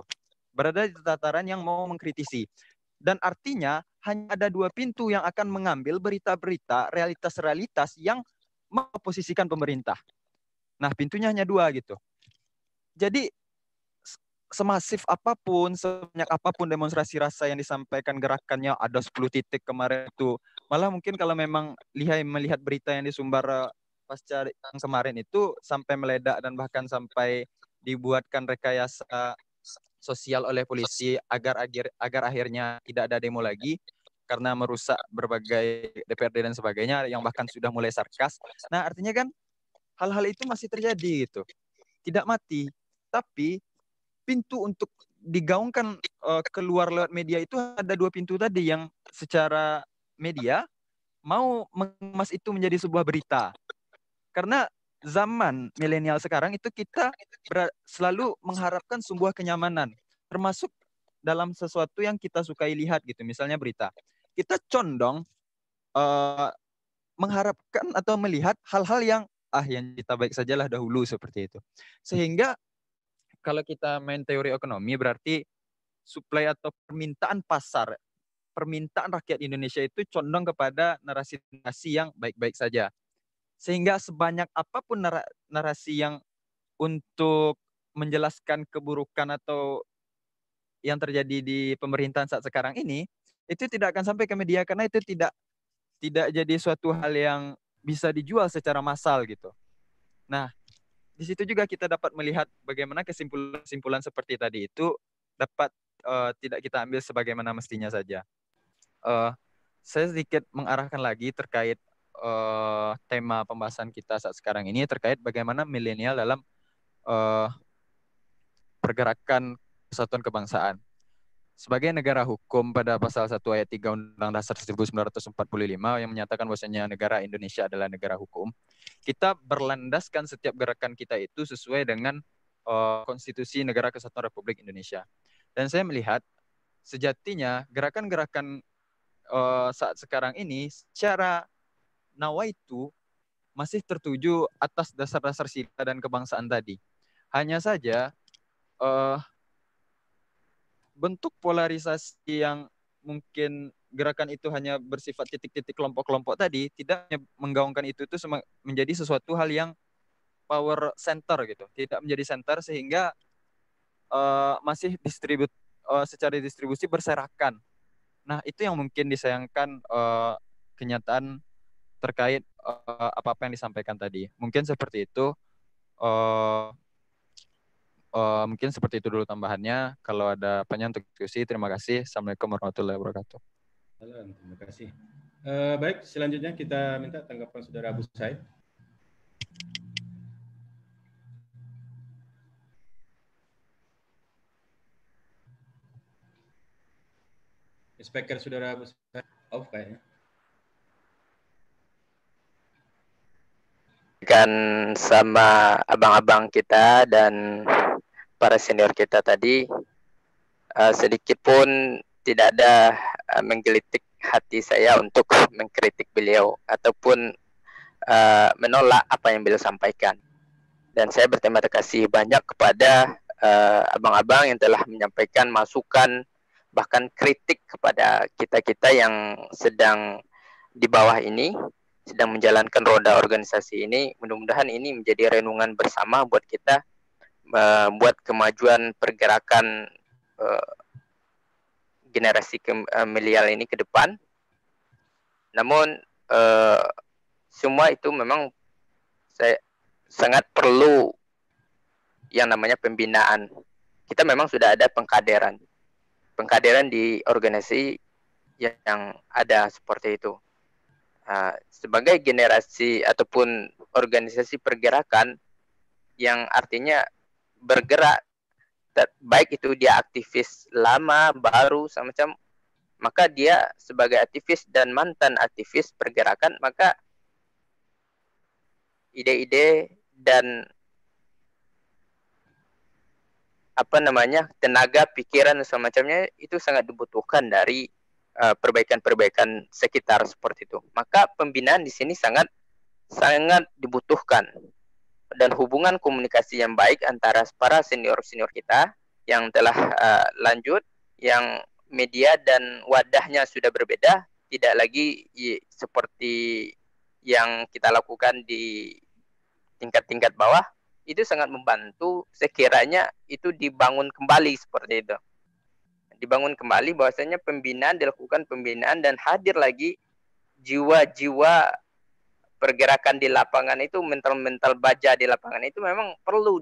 Speaker 8: Berada di tataran yang mau mengkritisi. Dan artinya hanya ada 2 pintu yang akan mengambil berita-berita, realitas-realitas yang mengoposisikan pemerintah. Nah, pintunya hanya 2 gitu. Jadi semasif apapun, sebanyak apapun demonstrasi rasa yang disampaikan gerakannya, ada 10 titik kemarin itu. Malah mungkin kalau memang melihat berita yang disumbar pasca yang kemarin itu sampai meledak dan bahkan sampai dibuatkan rekayasa sosial oleh polisi agar akhirnya tidak ada demo lagi karena merusak berbagai DPRD dan sebagainya yang bahkan sudah mulai sarkas. Nah, artinya kan hal-hal itu masih terjadi gitu. Tidak mati, tapi pintu untuk digaungkan keluar lewat media itu ada 2 pintu tadi yang secara media mau mengemas itu menjadi sebuah berita. Karena zaman milenial sekarang itu kita selalu mengharapkan sebuah kenyamanan, termasuk dalam sesuatu yang kita sukai lihat gitu, misalnya berita. Kita condong mengharapkan atau melihat hal-hal yang kita baik sajalah dahulu seperti itu. Sehingga kalau kita main teori ekonomi berarti supply atau permintaan pasar, permintaan rakyat Indonesia itu condong kepada narasi-narasi yang baik-baik saja. Sehingga sebanyak apapun narasi yang untuk menjelaskan keburukan atau yang terjadi di pemerintahan saat sekarang ini, itu tidak akan sampai ke media karena itu tidak jadi suatu hal yang bisa dijual secara massal gitu. Nah, di situ juga kita dapat melihat bagaimana kesimpulan seperti tadi itu dapat tidak kita ambil sebagaimana mestinya saja. Saya sedikit mengarahkan lagi terkait tema pembahasan kita saat sekarang ini terkait bagaimana milenial dalam pergerakan persatuan kebangsaan. Sebagai negara hukum pada pasal 1 ayat 3 Undang Dasar 1945 yang menyatakan bahwasanya negara Indonesia adalah negara hukum, kita berlandaskan setiap gerakan kita itu sesuai dengan Konstitusi Negara Kesatuan Republik Indonesia. Dan saya melihat sejatinya gerakan-gerakan saat sekarang ini secara nawaitu masih tertuju atas dasar-dasar sila dan kebangsaan tadi. Hanya saja bentuk polarisasi yang mungkin gerakan itu hanya bersifat titik-titik kelompok-kelompok tadi tidak menggaungkan itu menjadi sesuatu hal yang power center gitu, tidak menjadi center sehingga masih secara distribusi berserakan. Nah, itu yang mungkin disayangkan kenyataan terkait apa-apa yang disampaikan tadi. Mungkin seperti itu. Mungkin seperti itu dulu tambahannya. Kalau ada apanya untuk diskusi, terima kasih. Assalamualaikum warahmatullahi wabarakatuh.
Speaker 2: Terima kasih. Baik, selanjutnya kita minta tanggapan Saudara Abu Said. Speaker Saudara Abu Said off kayaknya.
Speaker 5: Kan sama abang-abang kita dan para senior kita tadi, sedikit pun tidak ada menggelitik hati saya untuk mengkritik beliau ataupun menolak apa yang beliau sampaikan. Dan saya berterima kasih banyak kepada abang-abang yang telah menyampaikan masukan, bahkan kritik kepada kita-kita yang sedang di bawah ini, sedang menjalankan roda organisasi ini. Mudah-mudahan ini menjadi renungan bersama buat kita, buat kemajuan pergerakan generasi milenial ini ke depan. Namun semua itu memang saya sangat perlu yang namanya pembinaan. Kita memang sudah ada pengkaderan di organisasi yang ada seperti itu. Sebagai generasi ataupun organisasi pergerakan yang artinya bergerak, baik itu dia aktivis lama, baru, semacam, maka dia sebagai aktivis dan mantan aktivis pergerakan, maka ide-ide dan tenaga, pikiran, semacamnya itu sangat dibutuhkan dari perbaikan-perbaikan sekitar seperti itu. Maka pembinaan di sini sangat dibutuhkan. Dan hubungan komunikasi yang baik antara para senior-senior kita yang telah lanjut, yang media dan wadahnya sudah berbeda, tidak lagi seperti yang kita lakukan di tingkat-tingkat bawah, itu sangat membantu sekiranya itu dibangun kembali seperti itu. Dibangun kembali bahwasanya dilakukan pembinaan dan hadir lagi jiwa-jiwa pergerakan di lapangan itu, mental-mental baja di lapangan itu memang perlu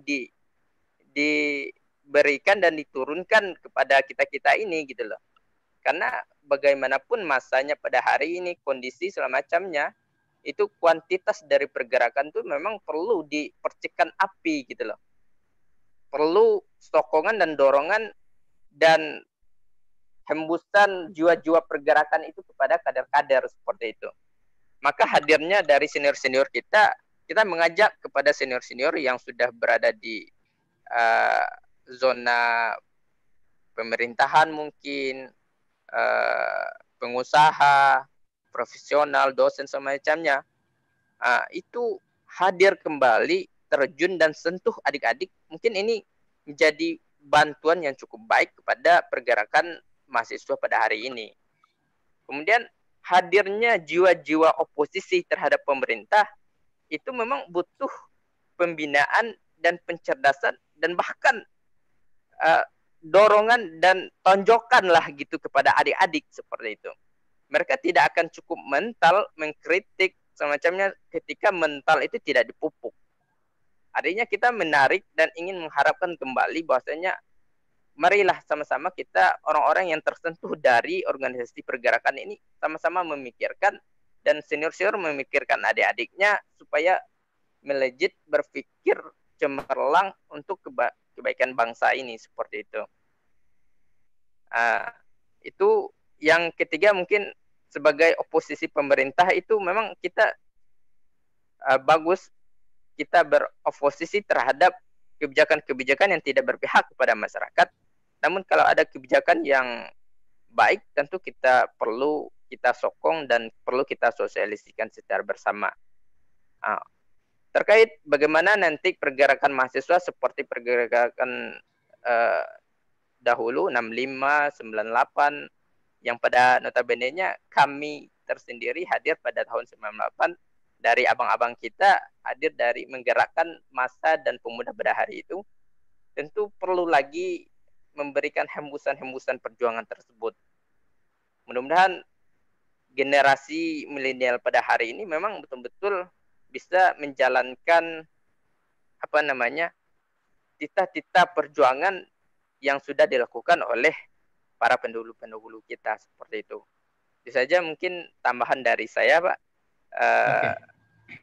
Speaker 5: diberikan dan diturunkan kepada kita-kita ini gitu loh. Karena bagaimanapun masanya pada hari ini, kondisi segala macamnya, itu kuantitas dari pergerakan itu memang perlu dipercikkan api gitu loh. Perlu sokongan dan dorongan dan hembusan jiwa-jiwa pergerakan itu kepada kader-kader seperti itu. Maka hadirnya dari senior-senior kita mengajak kepada senior-senior yang sudah berada di zona pemerintahan mungkin, pengusaha, profesional, dosen semacamnya, itu hadir kembali, terjun dan sentuh adik-adik. Mungkin ini menjadi bantuan yang cukup baik kepada pergerakan mahasiswa pada hari ini. Kemudian hadirnya jiwa-jiwa oposisi terhadap pemerintah itu memang butuh pembinaan dan pencerdasan dan bahkan dorongan dan tonjokan lah gitu kepada adik-adik seperti itu. Mereka tidak akan cukup mental mengkritik semacamnya ketika mental itu tidak dipupuk. Artinya kita menarik dan ingin mengharapkan kembali bahwasanya marilah sama-sama kita orang-orang yang tersentuh dari organisasi pergerakan ini sama-sama memikirkan, dan senior-senior memikirkan adik-adiknya supaya melejit berpikir cemerlang untuk kebaikan bangsa ini, seperti itu. Itu yang ketiga, mungkin sebagai oposisi pemerintah itu memang kita bagus kita beroposisi terhadap kebijakan-kebijakan yang tidak berpihak kepada masyarakat. Namun kalau ada kebijakan yang baik, tentu kita perlu kita sokong dan perlu kita sosialisasikan secara bersama. Terkait bagaimana nanti pergerakan mahasiswa seperti pergerakan dahulu 65, 98, yang pada notabene-nya kami tersendiri hadir pada tahun 98, dari abang-abang kita hadir dari menggerakkan massa dan pemuda pada hari itu, tentu perlu lagi memberikan hembusan-hembusan perjuangan tersebut. Mudah-mudahan generasi milenial pada hari ini memang betul-betul bisa menjalankan cita-cita perjuangan yang sudah dilakukan oleh para pendahulu-pendahulu kita, seperti itu. Itu saja mungkin tambahan dari saya, Pak.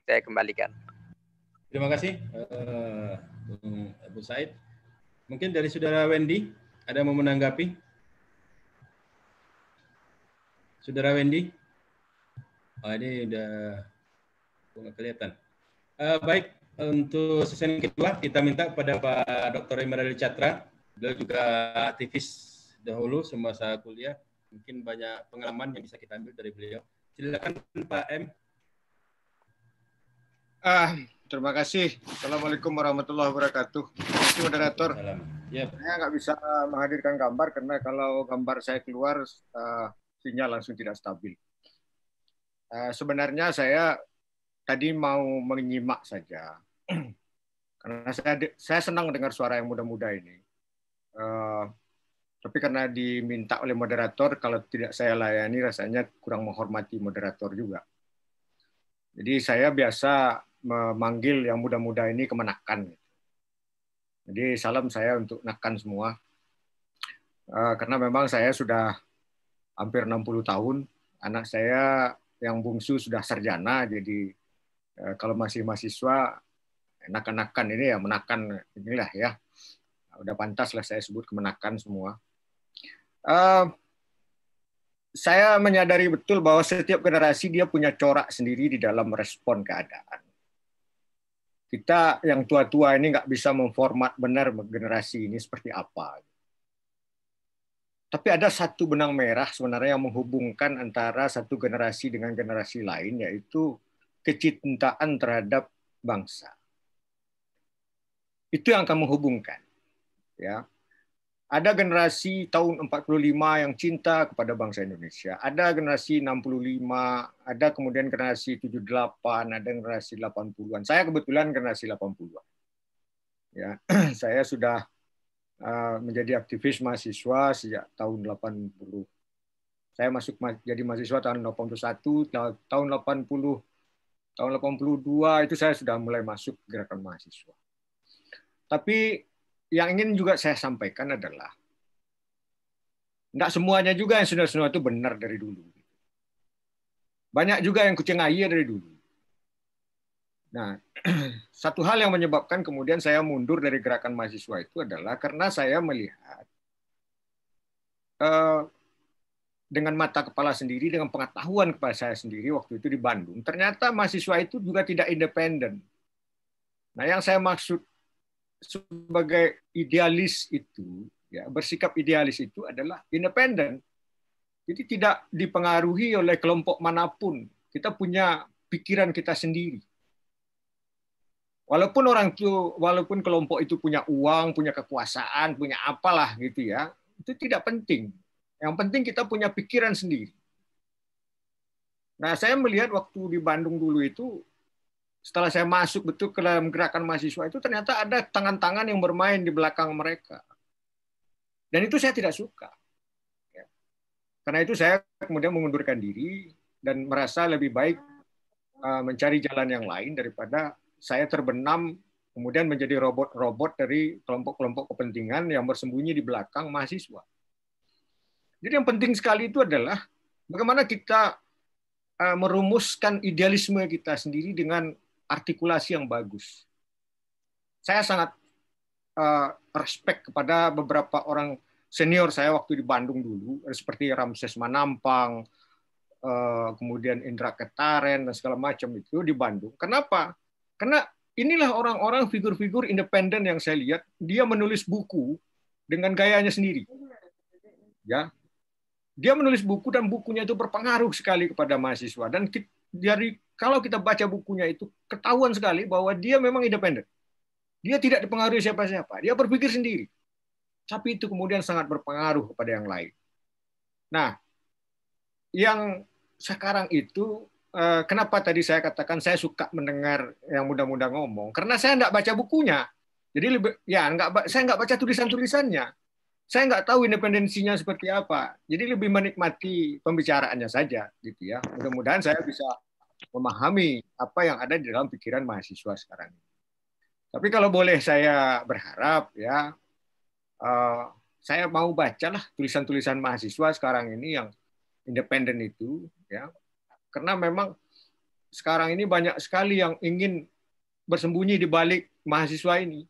Speaker 5: Saya kembalikan.
Speaker 2: Terima kasih, Bu Said. Mungkin dari saudara Wendy ada mau menanggapi? Saudara Wendy? Ini udah nggak kelihatan. Baik, untuk sesi yang kedua kita minta kepada Pak Dr. Emeril Catra. Beliau juga aktivis dahulu semasa kuliah. Mungkin banyak pengalaman yang bisa kita ambil dari beliau. Silakan Pak M.
Speaker 9: Terima kasih. Assalamualaikum warahmatullahi wabarakatuh. Terima kasih moderator.
Speaker 2: Yep.
Speaker 9: Saya nggak bisa menghadirkan gambar karena kalau gambar saya keluar sinyal langsung tidak stabil. Sebenarnya saya tadi mau menyimak saja karena saya senang dengar suara yang muda-muda ini. Tapi karena diminta oleh moderator, kalau tidak saya layani rasanya kurang menghormati moderator juga. Jadi saya biasa memanggil yang muda-muda ini kemenakan. Jadi salam saya untuk nakan semua. Karena memang saya sudah hampir 60 tahun. Anak saya yang bungsu sudah sarjana, jadi kalau masih mahasiswa, nakan-nakan ini ya menakan inilah ya. Udah pantas lah saya sebut kemenakan semua. Saya menyadari betul bahwa setiap generasi dia punya corak sendiri di dalam merespon keadaan. Kita yang tua-tua ini nggak bisa memformat benar generasi ini seperti apa. Tapi ada satu benang merah sebenarnya yang menghubungkan antara satu generasi dengan generasi lain, yaitu kecintaan terhadap bangsa. Itu yang akan menghubungkan. Ya. Ada generasi tahun 45 yang cinta kepada bangsa Indonesia. Ada generasi 65, ada kemudian generasi 78, ada generasi 80-an. Saya kebetulan generasi 80-an. Ya, saya sudah menjadi aktivis mahasiswa sejak tahun 80. Saya masuk jadi mahasiswa tahun 81, tahun 80, tahun 82 itu saya sudah mulai masuk gerakan mahasiswa. Tapi yang ingin juga saya sampaikan adalah enggak semuanya juga yang senior-senior itu benar dari dulu. Banyak juga yang kucing air dari dulu. Nah, satu hal yang menyebabkan kemudian saya mundur dari gerakan mahasiswa itu adalah karena saya melihat dengan mata kepala sendiri, dengan pengetahuan kepala saya sendiri waktu itu di Bandung, ternyata mahasiswa itu juga tidak independen. Nah, yang saya maksud sebagai idealis itu, ya, bersikap idealis itu adalah independen. Jadi tidak dipengaruhi oleh kelompok manapun. Kita punya pikiran kita sendiri. Walaupun kelompok itu punya uang, punya kekuasaan, punya apalah gitu ya, itu tidak penting. Yang penting kita punya pikiran sendiri. Nah, saya melihat waktu di Bandung dulu itu, setelah saya masuk betul ke dalam gerakan mahasiswa itu, ternyata ada tangan-tangan yang bermain di belakang mereka. Dan itu saya tidak suka. Karena itu saya kemudian mengundurkan diri dan merasa lebih baik mencari jalan yang lain daripada saya terbenam kemudian menjadi robot-robot dari kelompok-kelompok kepentingan yang bersembunyi di belakang mahasiswa. Jadi yang penting sekali itu adalah bagaimana kita merumuskan idealisme kita sendiri dengan artikulasi yang bagus. Saya sangat respect kepada beberapa orang senior saya waktu di Bandung dulu, seperti Ramses Manampang, kemudian Indra Ketaren, dan segala macam itu di Bandung. Kenapa? Karena inilah orang-orang figur-figur independen yang saya lihat, dia menulis buku dengan gayanya sendiri. Ya, dia menulis buku dan bukunya itu berpengaruh sekali kepada mahasiswa. Dan kalau kita baca bukunya itu, ketahuan sekali bahwa dia memang independen. Dia tidak dipengaruhi siapa-siapa. Dia berpikir sendiri. Tapi itu kemudian sangat berpengaruh kepada yang lain. Nah, yang sekarang itu, kenapa tadi saya katakan saya suka mendengar yang muda-muda ngomong? Karena saya nggak baca bukunya. Jadi saya nggak baca tulisan-tulisannya. Saya nggak tahu independensinya seperti apa. Jadi lebih menikmati pembicaraannya saja, gitu ya. Mudah-mudahan saya bisa memahami apa yang ada di dalam pikiran mahasiswa sekarang. Tapi kalau boleh saya berharap, ya, saya mau bacalah tulisan-tulisan mahasiswa sekarang ini yang independen itu, ya, karena memang sekarang ini banyak sekali yang ingin bersembunyi di balik mahasiswa ini,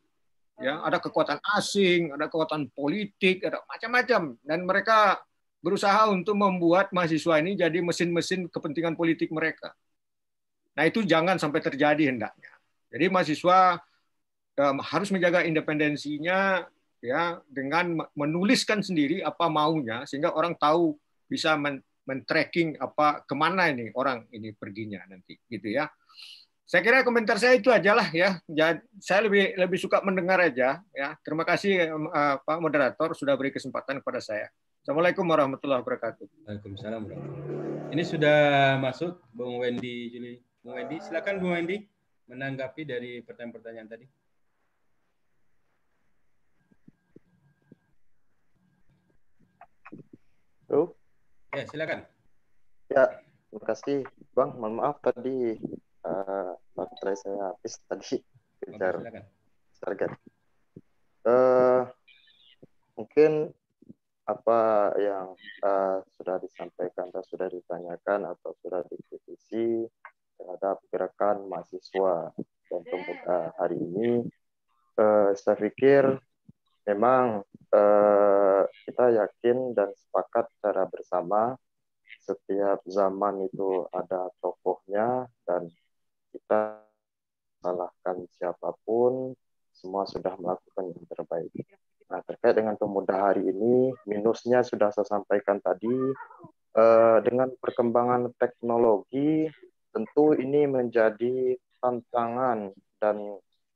Speaker 9: ya, ada kekuatan asing, ada kekuatan politik, ada macam-macam, dan mereka berusaha untuk membuat mahasiswa ini jadi mesin-mesin kepentingan politik mereka. Nah, itu jangan sampai terjadi hendaknya. Jadi mahasiswa harus menjaga independensinya, ya, dengan menuliskan sendiri apa maunya sehingga orang tahu, bisa men-tracking apa kemana ini orang ini perginya nanti, gitu ya. Saya kira komentar saya itu aja lah, ya. Saya lebih suka mendengar aja, ya. Terima kasih Pak Moderator sudah beri kesempatan kepada saya. Assalamualaikum warahmatullahi wabarakatuh.
Speaker 2: Waalaikumsalam warahmatullahi wabarakatuh. Ini sudah masuk Bung Wendy Juli. Bung Wendy, silakan Bung Wendy menanggapi dari pertanyaan-pertanyaan tadi. Ya, silakan.
Speaker 3: Ya, terima kasih Bang. Mohon maaf tadi baterai saya habis tadi kejar target. Mungkin apa yang sudah disampaikan atau sudah ditanyakan atau sudah dikritisi terhadap gerakan mahasiswa dan pemuda hari ini, saya pikir memang kita yakin dan sepakat secara bersama setiap zaman itu ada tokohnya dan kita salahkan siapapun, semua sudah melakukan yang terbaik. Nah, terkait dengan pemuda hari ini, minusnya sudah saya sampaikan tadi, dengan perkembangan teknologi, tentu ini menjadi tantangan dan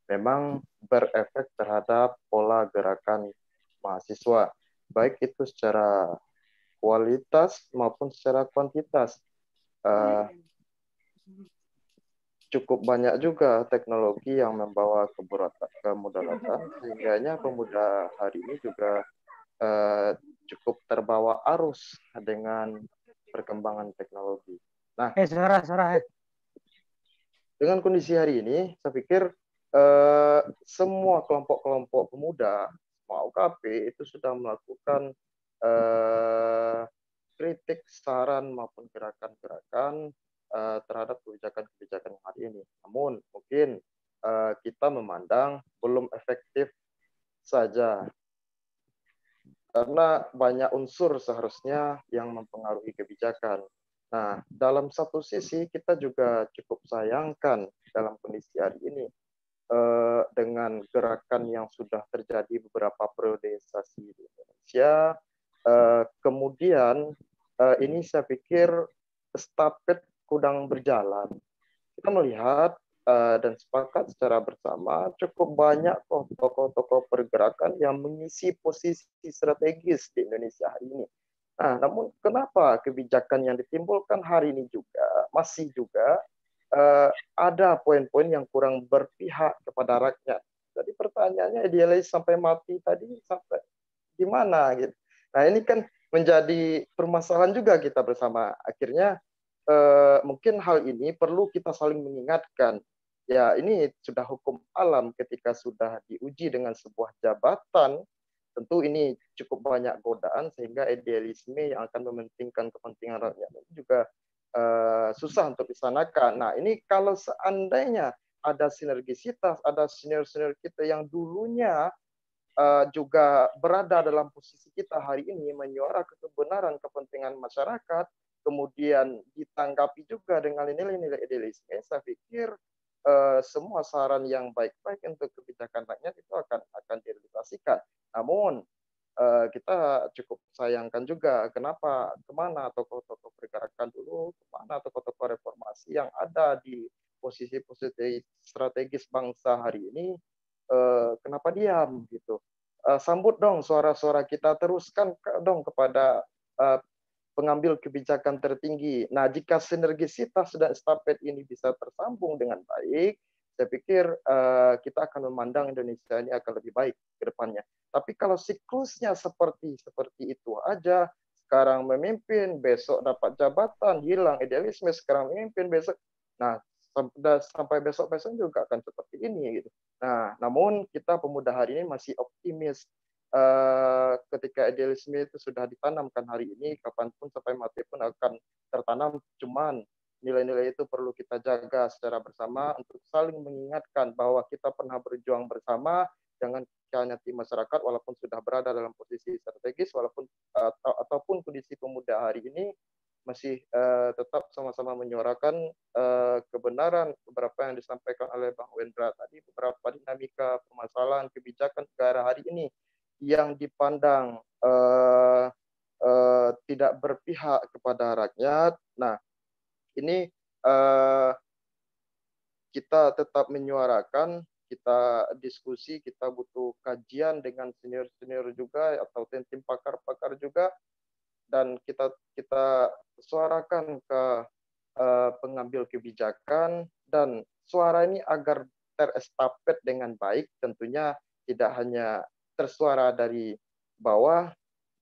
Speaker 3: memang berefek terhadap pola gerakan mahasiswa, baik itu secara kualitas maupun secara kuantitas. Cukup banyak juga teknologi yang membawa kemudaratan, sehingganya pemuda hari ini juga cukup terbawa arus dengan perkembangan teknologi. Nah, dengan kondisi hari ini, saya pikir semua kelompok-kelompok pemuda, semua UKP itu sudah melakukan kritik, saran maupun gerakan-gerakan terhadap kebijakan-kebijakan hari ini. Namun mungkin kita memandang belum efektif saja karena banyak unsur seharusnya yang mempengaruhi kebijakan. Nah, dalam satu sisi kita juga cukup sayangkan dalam kondisi hari ini dengan gerakan yang sudah terjadi beberapa periodisasi di Indonesia. Kemudian ini saya pikir estafet kurang berjalan. Kita melihat dan sepakat secara bersama cukup banyak tokoh-tokoh pergerakan yang mengisi posisi strategis di Indonesia hari ini. Nah, namun kenapa kebijakan yang ditimbulkan hari ini masih juga ada poin-poin yang kurang berpihak kepada rakyat. Jadi pertanyaannya, idealis sampai mati tadi sampai di mana gitu. Nah, ini kan menjadi permasalahan juga kita bersama. Akhirnya mungkin hal ini perlu kita saling mengingatkan. Ya, ini sudah hukum alam ketika sudah diuji dengan sebuah jabatan, tentu ini cukup banyak godaan sehingga idealisme yang akan mementingkan kepentingan rakyat itu juga susah untuk disanakan. Nah, ini kalau seandainya ada sinergisitas, ada senior-senior kita yang dulunya juga berada dalam posisi kita hari ini menyuarakan kebenaran kepentingan masyarakat, kemudian ditanggapi juga dengan nilai-nilai idealisme, saya pikir semua saran yang baik-baik untuk kebijakan rakyat itu akan direalisasikan. Namun kita cukup sayangkan juga kemana tokoh-tokoh pergerakan dulu, kemana tokoh-tokoh reformasi yang ada di posisi-posisi strategis bangsa hari ini, kenapa diam gitu. Sambut dong suara-suara kita, teruskan dong kepada pengambil kebijakan tertinggi. Nah, jika sinergisitas dan estafet ini bisa tersambung dengan baik, saya pikir kita akan memandang Indonesia ini akan lebih baik ke depannya. Tapi kalau siklusnya seperti itu aja, sekarang memimpin, besok dapat jabatan, hilang idealisme, sekarang memimpin, besok, nah sampai besok-besok juga akan seperti ini gitu. Nah, namun kita pemuda hari ini masih optimis. Ketika idealisme itu sudah ditanamkan hari ini, kapanpun sampai mati pun akan tertanam. Cuman nilai-nilai itu perlu kita jaga secara bersama untuk saling mengingatkan bahwa kita pernah berjuang bersama, jangan khianati masyarakat walaupun sudah berada dalam posisi strategis, ataupun kondisi pemuda hari ini masih tetap sama-sama menyuarakan kebenaran beberapa yang disampaikan oleh Bang Wendra tadi, beberapa dinamika permasalahan kebijakan negara hari ini yang dipandang tidak berpihak kepada rakyat. Nah, ini kita tetap menyuarakan, kita diskusi, kita butuh kajian dengan senior-senior juga atau tim pakar-pakar juga, dan kita suarakan ke pengambil kebijakan, dan suara ini agar terestafet dengan baik, tentunya tidak hanya tersuara dari bawah,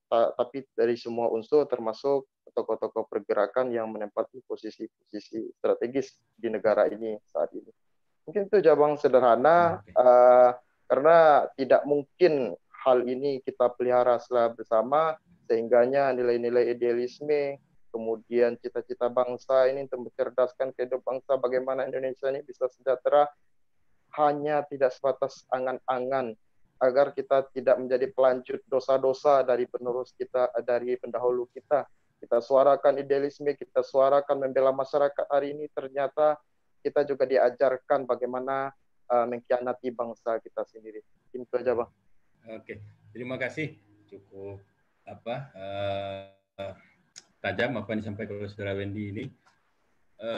Speaker 3: tapi dari semua unsur termasuk tokoh-tokoh pergerakan yang menempati posisi-posisi strategis di negara ini saat ini. Mungkin itu jawaban sederhana, karena tidak mungkin hal ini kita pelihara secara bersama, sehingganya nilai-nilai idealisme, kemudian cita-cita bangsa ini untuk mencerdaskan kehidupan bangsa, bagaimana Indonesia ini bisa sejahtera, hanya tidak sebatas angan-angan, agar kita tidak menjadi pelanjut dosa-dosa dari penerus kita, dari pendahulu kita. Kita suarakan idealisme, kita suarakan membela masyarakat hari ini, ternyata kita juga diajarkan bagaimana mengkhianati bangsa kita sendiri. Itu aja, Bang.
Speaker 2: Oke, terima kasih. Cukup tajam apa yang disampaikan oleh Saudara Wendy ini.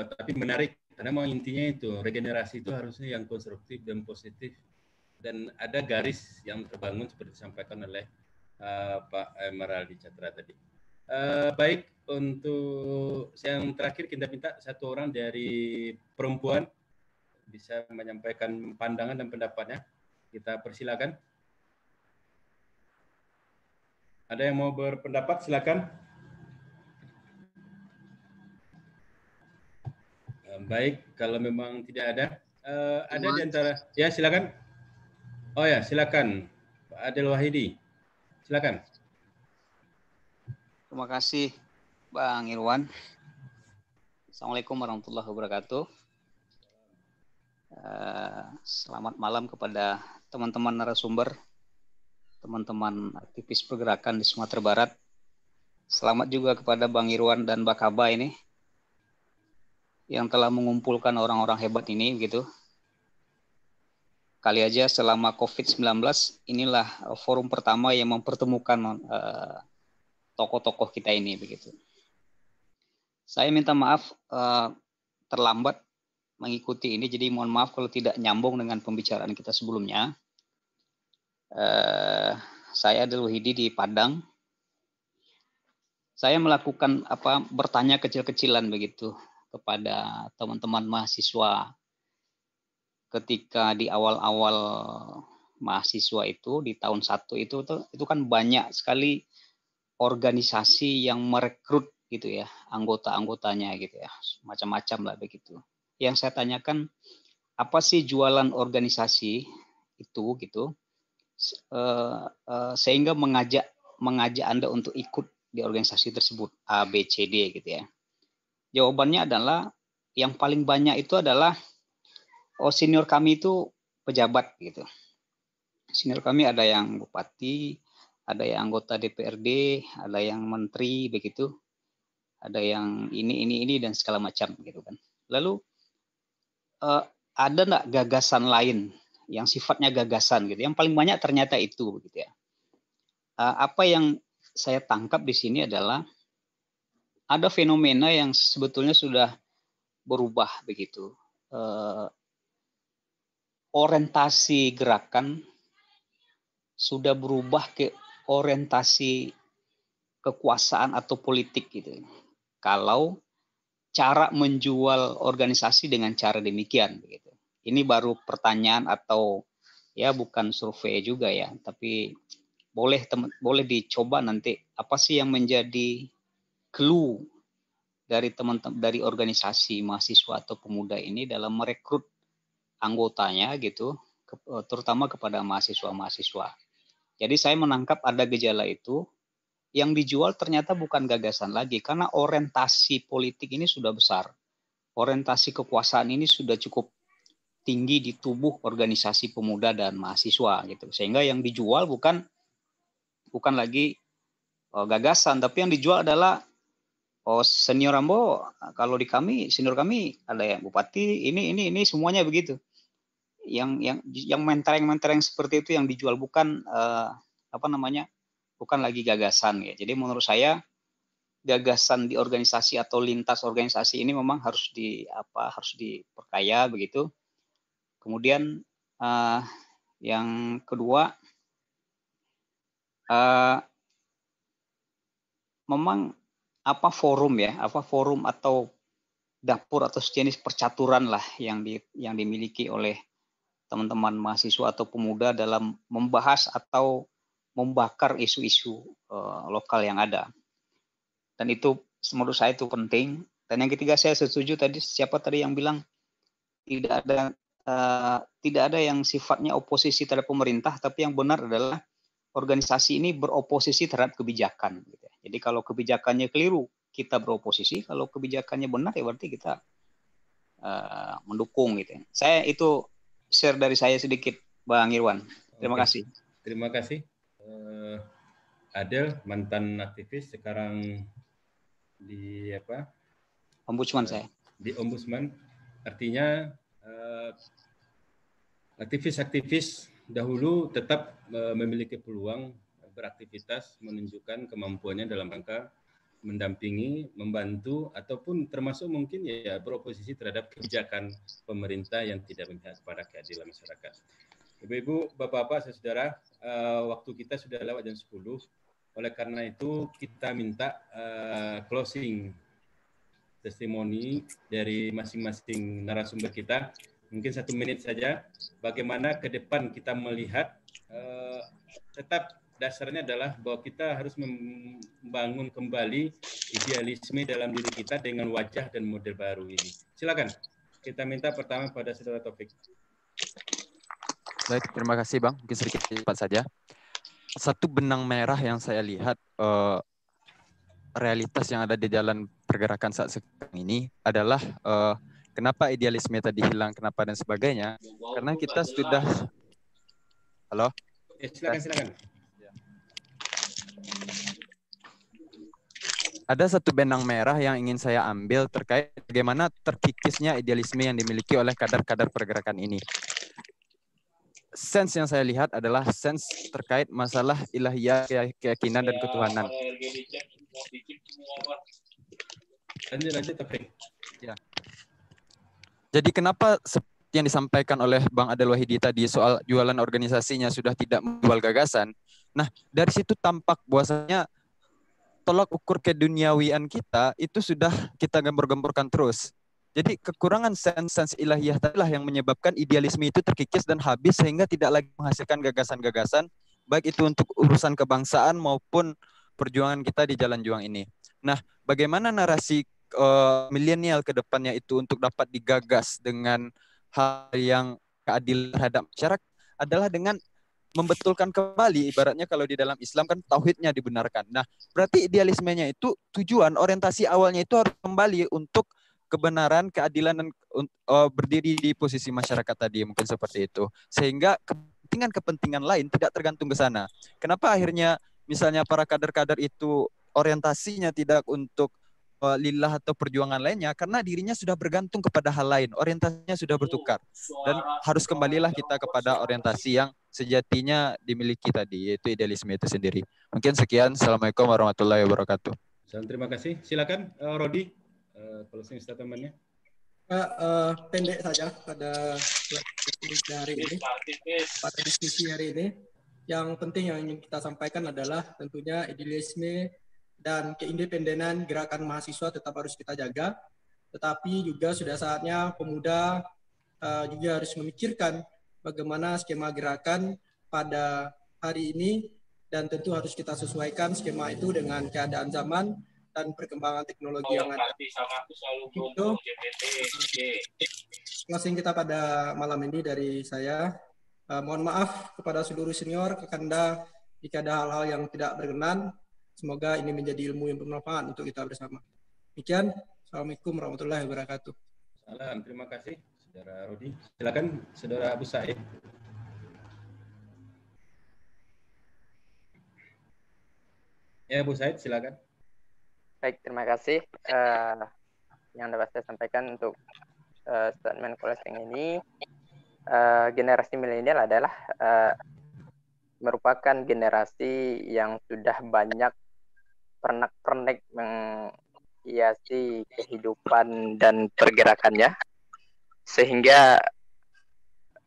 Speaker 2: Tapi menarik, karena memang intinya itu, regenerasi itu harusnya yang konstruktif dan positif, dan ada garis yang terbangun seperti disampaikan oleh Pak Emeraldi Catra tadi. Baik, untuk yang terakhir kita minta satu orang dari perempuan bisa menyampaikan pandangan dan pendapatnya. Kita persilakan. Ada yang mau berpendapat? Silakan. Baik, kalau memang tidak ada di antara, ya silakan. Oh ya, silakan Pak Adil Wahidi. Silakan.
Speaker 10: Terima kasih Bang Irwan. Assalamualaikum warahmatullahi wabarakatuh. Selamat malam kepada teman-teman narasumber, teman-teman aktivis pergerakan di Sumatera Barat. Selamat juga kepada Bang Irwan dan Mbak Kaba ini yang telah mengumpulkan orang-orang hebat ini begitu. Kali aja selama COVID-19 inilah forum pertama yang mempertemukan tokoh-tokoh kita ini begitu. Saya minta maaf terlambat mengikuti ini, jadi mohon maaf kalau tidak nyambung dengan pembicaraan kita sebelumnya. Saya Adil Wahidi di Padang. Saya melakukan bertanya kecil-kecilan begitu kepada teman-teman mahasiswa ketika di awal-awal mahasiswa itu di tahun 1 itu kan banyak sekali organisasi yang merekrut gitu ya anggota-anggotanya gitu ya, macam-macam lah begitu. Yang saya tanyakan, apa sih jualan organisasi itu gitu, sehingga mengajak Anda untuk ikut di organisasi tersebut A, B, C, D gitu ya. Jawabannya adalah yang paling banyak itu adalah senior kami itu pejabat gitu. Senior kami ada yang bupati, ada yang anggota DPRD, ada yang menteri begitu, ada yang ini dan segala macam gitu kan. Lalu ada nggak gagasan lain yang sifatnya gagasan gitu? Yang paling banyak ternyata itu gitu ya. Apa yang saya tangkap di sini adalah ada fenomena yang sebetulnya sudah berubah begitu. Orientasi gerakan sudah berubah ke orientasi kekuasaan atau politik gitu. Kalau cara menjual organisasi dengan cara demikian begitu. Ini baru pertanyaan atau ya bukan survei juga ya, tapi boleh dicoba nanti apa sih yang menjadi clue dari teman-teman dari organisasi mahasiswa atau pemuda ini dalam merekrut anggotanya gitu, terutama kepada mahasiswa-mahasiswa. Jadi saya menangkap ada gejala itu, yang dijual ternyata bukan gagasan lagi, karena orientasi politik ini sudah besar. Orientasi kekuasaan ini sudah cukup tinggi di tubuh organisasi pemuda dan mahasiswa gitu. Sehingga yang dijual bukan lagi gagasan, tapi yang dijual adalah senior Rambo, kalau di kami, senior kami ada yang bupati, ini semuanya begitu. Yang mentereng seperti itu yang dijual, bukan bukan lagi gagasan ya. Jadi menurut saya gagasan di organisasi atau lintas organisasi ini memang harus diperkaya begitu. Kemudian yang kedua, memang forum atau dapur atau sejenis percaturan lah yang dimiliki oleh teman-teman mahasiswa atau pemuda dalam membahas atau membakar isu-isu lokal yang ada. Dan itu menurut saya itu penting. Dan yang ketiga, saya setuju tadi, siapa tadi yang bilang tidak ada yang sifatnya oposisi terhadap pemerintah, tapi yang benar adalah organisasi ini beroposisi terhadap kebijakan. Jadi kalau kebijakannya keliru, kita beroposisi. Kalau kebijakannya benar, ya berarti kita mendukung gitu. Saya itu share dari saya sedikit, Bang Irwan. Terima kasih.
Speaker 2: Terima kasih. Adel, mantan aktivis, sekarang di
Speaker 10: Ombudsman saya.
Speaker 2: Di Ombudsman. Artinya aktivis-aktivis dahulu tetap memiliki peluang beraktivitas, menunjukkan kemampuannya dalam rangka mendampingi, membantu, ataupun termasuk mungkin ya beroposisi terhadap kebijakan pemerintah yang tidak memihak kepada keadilan masyarakat. Ibu-ibu, bapak-bapak, saudara, waktu kita sudah lewat jam 10. Oleh karena itu kita minta closing testimoni dari masing-masing narasumber kita. Mungkin 1 menit saja. Bagaimana ke depan kita melihat, tetap dasarnya adalah bahwa kita harus membangun kembali idealisme dalam diri kita dengan wajah dan model baru ini. Silakan. Kita minta pertama pada Saudara Taufik.
Speaker 8: Baik, terima kasih Bang. Mungkin sedikit cepat saja. Satu benang merah yang saya lihat realitas yang ada di jalan pergerakan saat sekarang ini adalah kenapa idealisme tadi hilang, kenapa dan sebagainya. Karena kita sudah... Halo?
Speaker 2: Silakan.
Speaker 8: Ada satu benang merah yang ingin saya ambil terkait bagaimana terkikisnya idealisme yang dimiliki oleh kadar-kadar pergerakan ini. Sense yang saya lihat adalah sense terkait masalah ilahiyah, keyakinan, dan ketuhanan.
Speaker 2: Lanjut, Taufik.
Speaker 8: Ya. Jadi kenapa seperti yang disampaikan oleh Bang Adel Wahidi tadi soal jualan organisasinya sudah tidak menjual gagasan. Nah, dari situ tampak bahwasanya tolak ukur keduniawian kita itu sudah kita gembor-gemborkan terus. Jadi kekurangan sense ilahiyah tadilah yang menyebabkan idealisme itu terkikis dan habis sehingga tidak lagi menghasilkan gagasan-gagasan baik itu untuk urusan kebangsaan maupun perjuangan kita di jalan juang ini. Nah, bagaimana narasi milenial ke depannya itu untuk dapat digagas dengan hal yang keadilan terhadap masyarakat adalah dengan membetulkan kembali, ibaratnya kalau di dalam Islam kan tauhidnya dibenarkan. Nah, berarti idealismenya itu tujuan orientasi awalnya itu harus kembali untuk kebenaran, keadilan, dan berdiri di posisi masyarakat tadi, mungkin seperti itu. Sehingga kepentingan-kepentingan lain tidak tergantung ke sana. Kenapa akhirnya misalnya para kader-kader itu orientasinya tidak untuk lillah atau perjuangan lainnya, karena dirinya sudah bergantung kepada hal lain, orientasinya sudah bertukar, dan harus kembalilah kita kepada orientasi yang sejatinya dimiliki tadi, yaitu idealisme itu sendiri. Mungkin sekian. Assalamualaikum warahmatullahi wabarakatuh.
Speaker 2: Terima kasih. Silakan Rodi, closing statement-nya.
Speaker 1: Pendek saja pada diskusi hari ini. Pada diskusi hari ini, yang penting yang ingin kita sampaikan adalah tentunya idealisme dan keindependenan gerakan mahasiswa tetap harus kita jaga, tetapi juga sudah saatnya pemuda juga harus memikirkan bagaimana skema gerakan pada hari ini, dan tentu harus kita sesuaikan skema itu dengan keadaan zaman dan perkembangan teknologi yang ada. Itu closing kita pada malam ini dari saya. Mohon maaf kepada seluruh senior, Kakanda, jika ada hal-hal yang tidak berkenan. Semoga ini menjadi ilmu yang bermanfaat untuk kita bersama. Demikian. Assalamualaikum warahmatullahi wabarakatuh.
Speaker 2: Salam. Terima kasih, Saudara Rodi. Silakan, Saudara Abu Said. Ya, Bu Said, silakan.
Speaker 5: Baik, terima kasih. Yang dapat saya sampaikan untuk statement closing ini, generasi milenial adalah merupakan generasi yang sudah banyak pernak-pernik menghiasi kehidupan dan pergerakannya, sehingga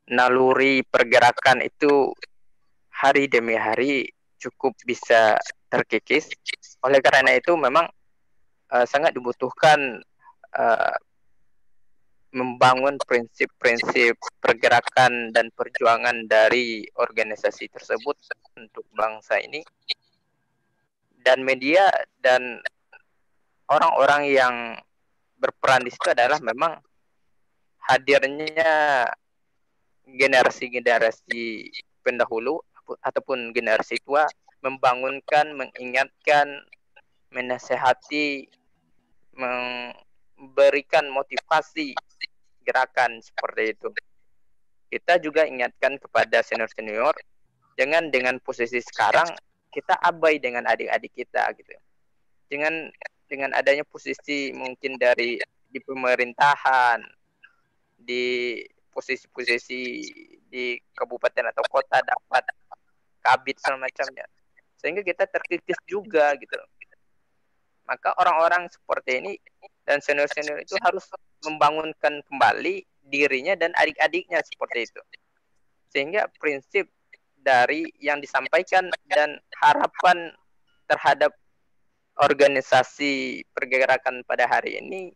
Speaker 5: naluri pergerakan itu hari demi hari cukup bisa terkikis. Oleh karena itu memang sangat dibutuhkan membangun prinsip-prinsip pergerakan dan perjuangan dari organisasi tersebut untuk bangsa ini, dan media dan orang-orang yang berperan di situ adalah memang hadirnya generasi-generasi pendahulu ataupun generasi tua membangunkan, mengingatkan, menasehati, memberikan motivasi gerakan seperti itu. Kita juga ingatkan kepada senior-senior, jangan dengan posisi sekarang kita abai dengan adik-adik kita gitu. Dengan adanya posisi mungkin di pemerintahan, di posisi-posisi di kabupaten atau kota dapat kabit semacamnya, sehingga kita terkikis juga gitu. Maka orang-orang seperti ini dan senior-senior itu harus membangunkan kembali dirinya dan adik-adiknya seperti itu, sehingga prinsip dari yang disampaikan dan harapan terhadap organisasi pergerakan pada hari ini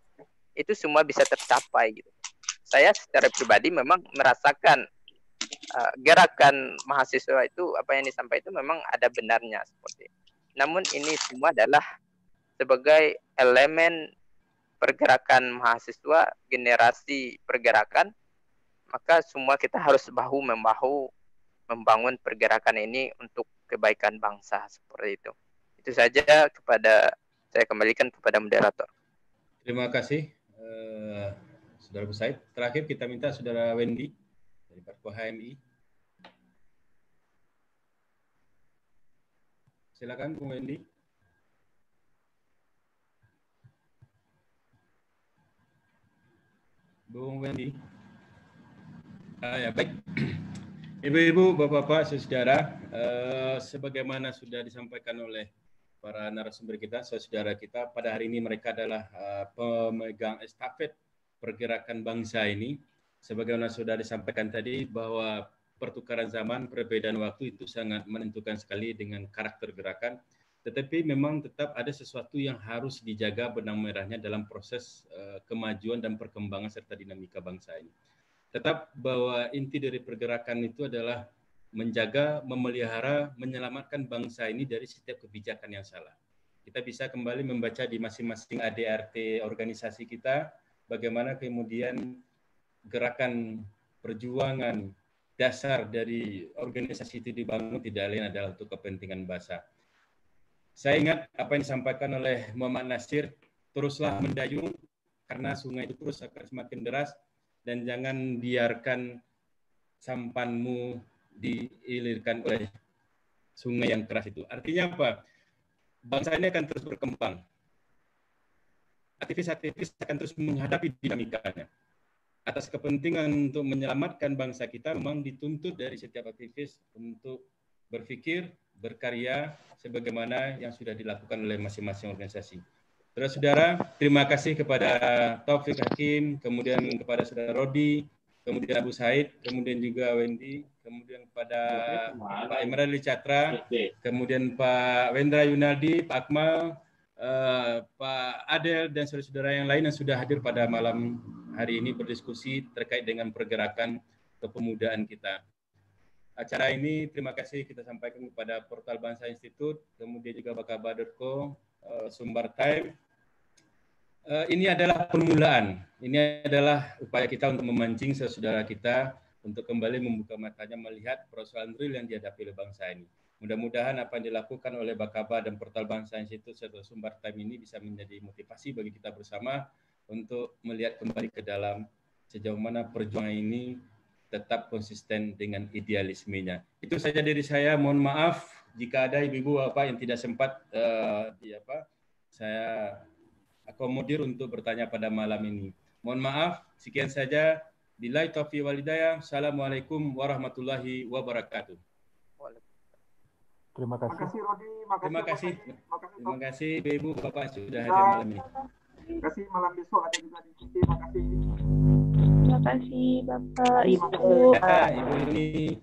Speaker 5: itu semua bisa tercapai gitu. Saya secara pribadi memang merasakan gerakan mahasiswa itu, apa yang disampaikan itu memang ada benarnya seperti itu. Namun ini semua adalah sebagai elemen pergerakan mahasiswa, generasi pergerakan, maka semua kita harus bahu-membahu membangun pergerakan ini untuk kebaikan bangsa seperti itu. Itu saja saya kembalikan kepada moderator.
Speaker 2: Terima kasih, Saudara Bu Said. Terakhir kita minta Saudara Wendy dari Parko HMI. Silakan, Bu Wendy. Bu Wendy. Ya, baik. Ibu-ibu, bapak-bapak, saudara, sebagaimana sudah disampaikan oleh para narasumber kita, saudara kita, pada hari ini mereka adalah pemegang estafet pergerakan bangsa ini. Sebagaimana sudah disampaikan tadi bahwa pertukaran zaman, perbedaan waktu itu sangat menentukan sekali dengan karakter gerakan, tetapi memang tetap ada sesuatu yang harus dijaga benang merahnya dalam proses kemajuan dan perkembangan serta dinamika bangsa ini. Tetap bahwa inti dari pergerakan itu adalah menjaga, memelihara, menyelamatkan bangsa ini dari setiap kebijakan yang salah. Kita bisa kembali membaca di masing-masing ADRT organisasi kita, bagaimana kemudian gerakan perjuangan dasar dari organisasi itu dibangun tidak lain adalah untuk kepentingan bangsa. Saya ingat apa yang disampaikan oleh Muhammad Nasir, teruslah mendayung karena sungai itu terus akan semakin deras, dan jangan biarkan sampanmu diilirkan oleh sungai yang keras itu. Artinya apa? Bangsa ini akan terus berkembang. Aktivis-aktivis akan terus menghadapi dinamikanya. Atas kepentingan untuk menyelamatkan bangsa kita, memang dituntut dari setiap aktivis untuk berpikir, berkarya, sebagaimana yang sudah dilakukan oleh masing-masing organisasi. Saudara-saudara, terima kasih kepada Taufik Hakim, kemudian kepada Saudara Rodi, kemudian Abu Said, kemudian juga Wendy, kemudian kepada Pak Imran Catra, kemudian Pak Wendra Yunardi, Pak Akmal, Pak Adel, dan saudara-saudara yang lain yang sudah hadir pada malam hari ini berdiskusi terkait dengan pergerakan kepemudaan kita. Acara ini terima kasih kita sampaikan kepada Portal Bangsa Institute, kemudian juga bakaba.co, Sumber Time. Ini adalah permulaan, ini adalah upaya kita untuk memancing saudara kita untuk kembali membuka matanya melihat persoalan real yang dihadapi oleh bangsa ini. Mudah-mudahan apa yang dilakukan oleh Bakaba dan Portal Bangsa Institute serta Sumber Time ini bisa menjadi motivasi bagi kita bersama untuk melihat kembali ke dalam sejauh mana perjuangan ini tetap konsisten dengan idealismenya. Itu saja dari saya. Mohon maaf jika ada ibu-ibu bapak yang tidak sempat saya akomodir untuk bertanya pada malam ini. Mohon maaf. Sekian saja. Billahi taufiq wal hidayah. Assalamualaikum warahmatullahi wabarakatuh.
Speaker 4: Terima kasih Rodi.
Speaker 2: Terima kasih ibu bapak sudah hadir malam ini.
Speaker 4: Terima kasih, malam besok ada juga diskusi. Terima kasih.
Speaker 11: Terima kasih Bapak, Ibu.
Speaker 2: Ibu ini.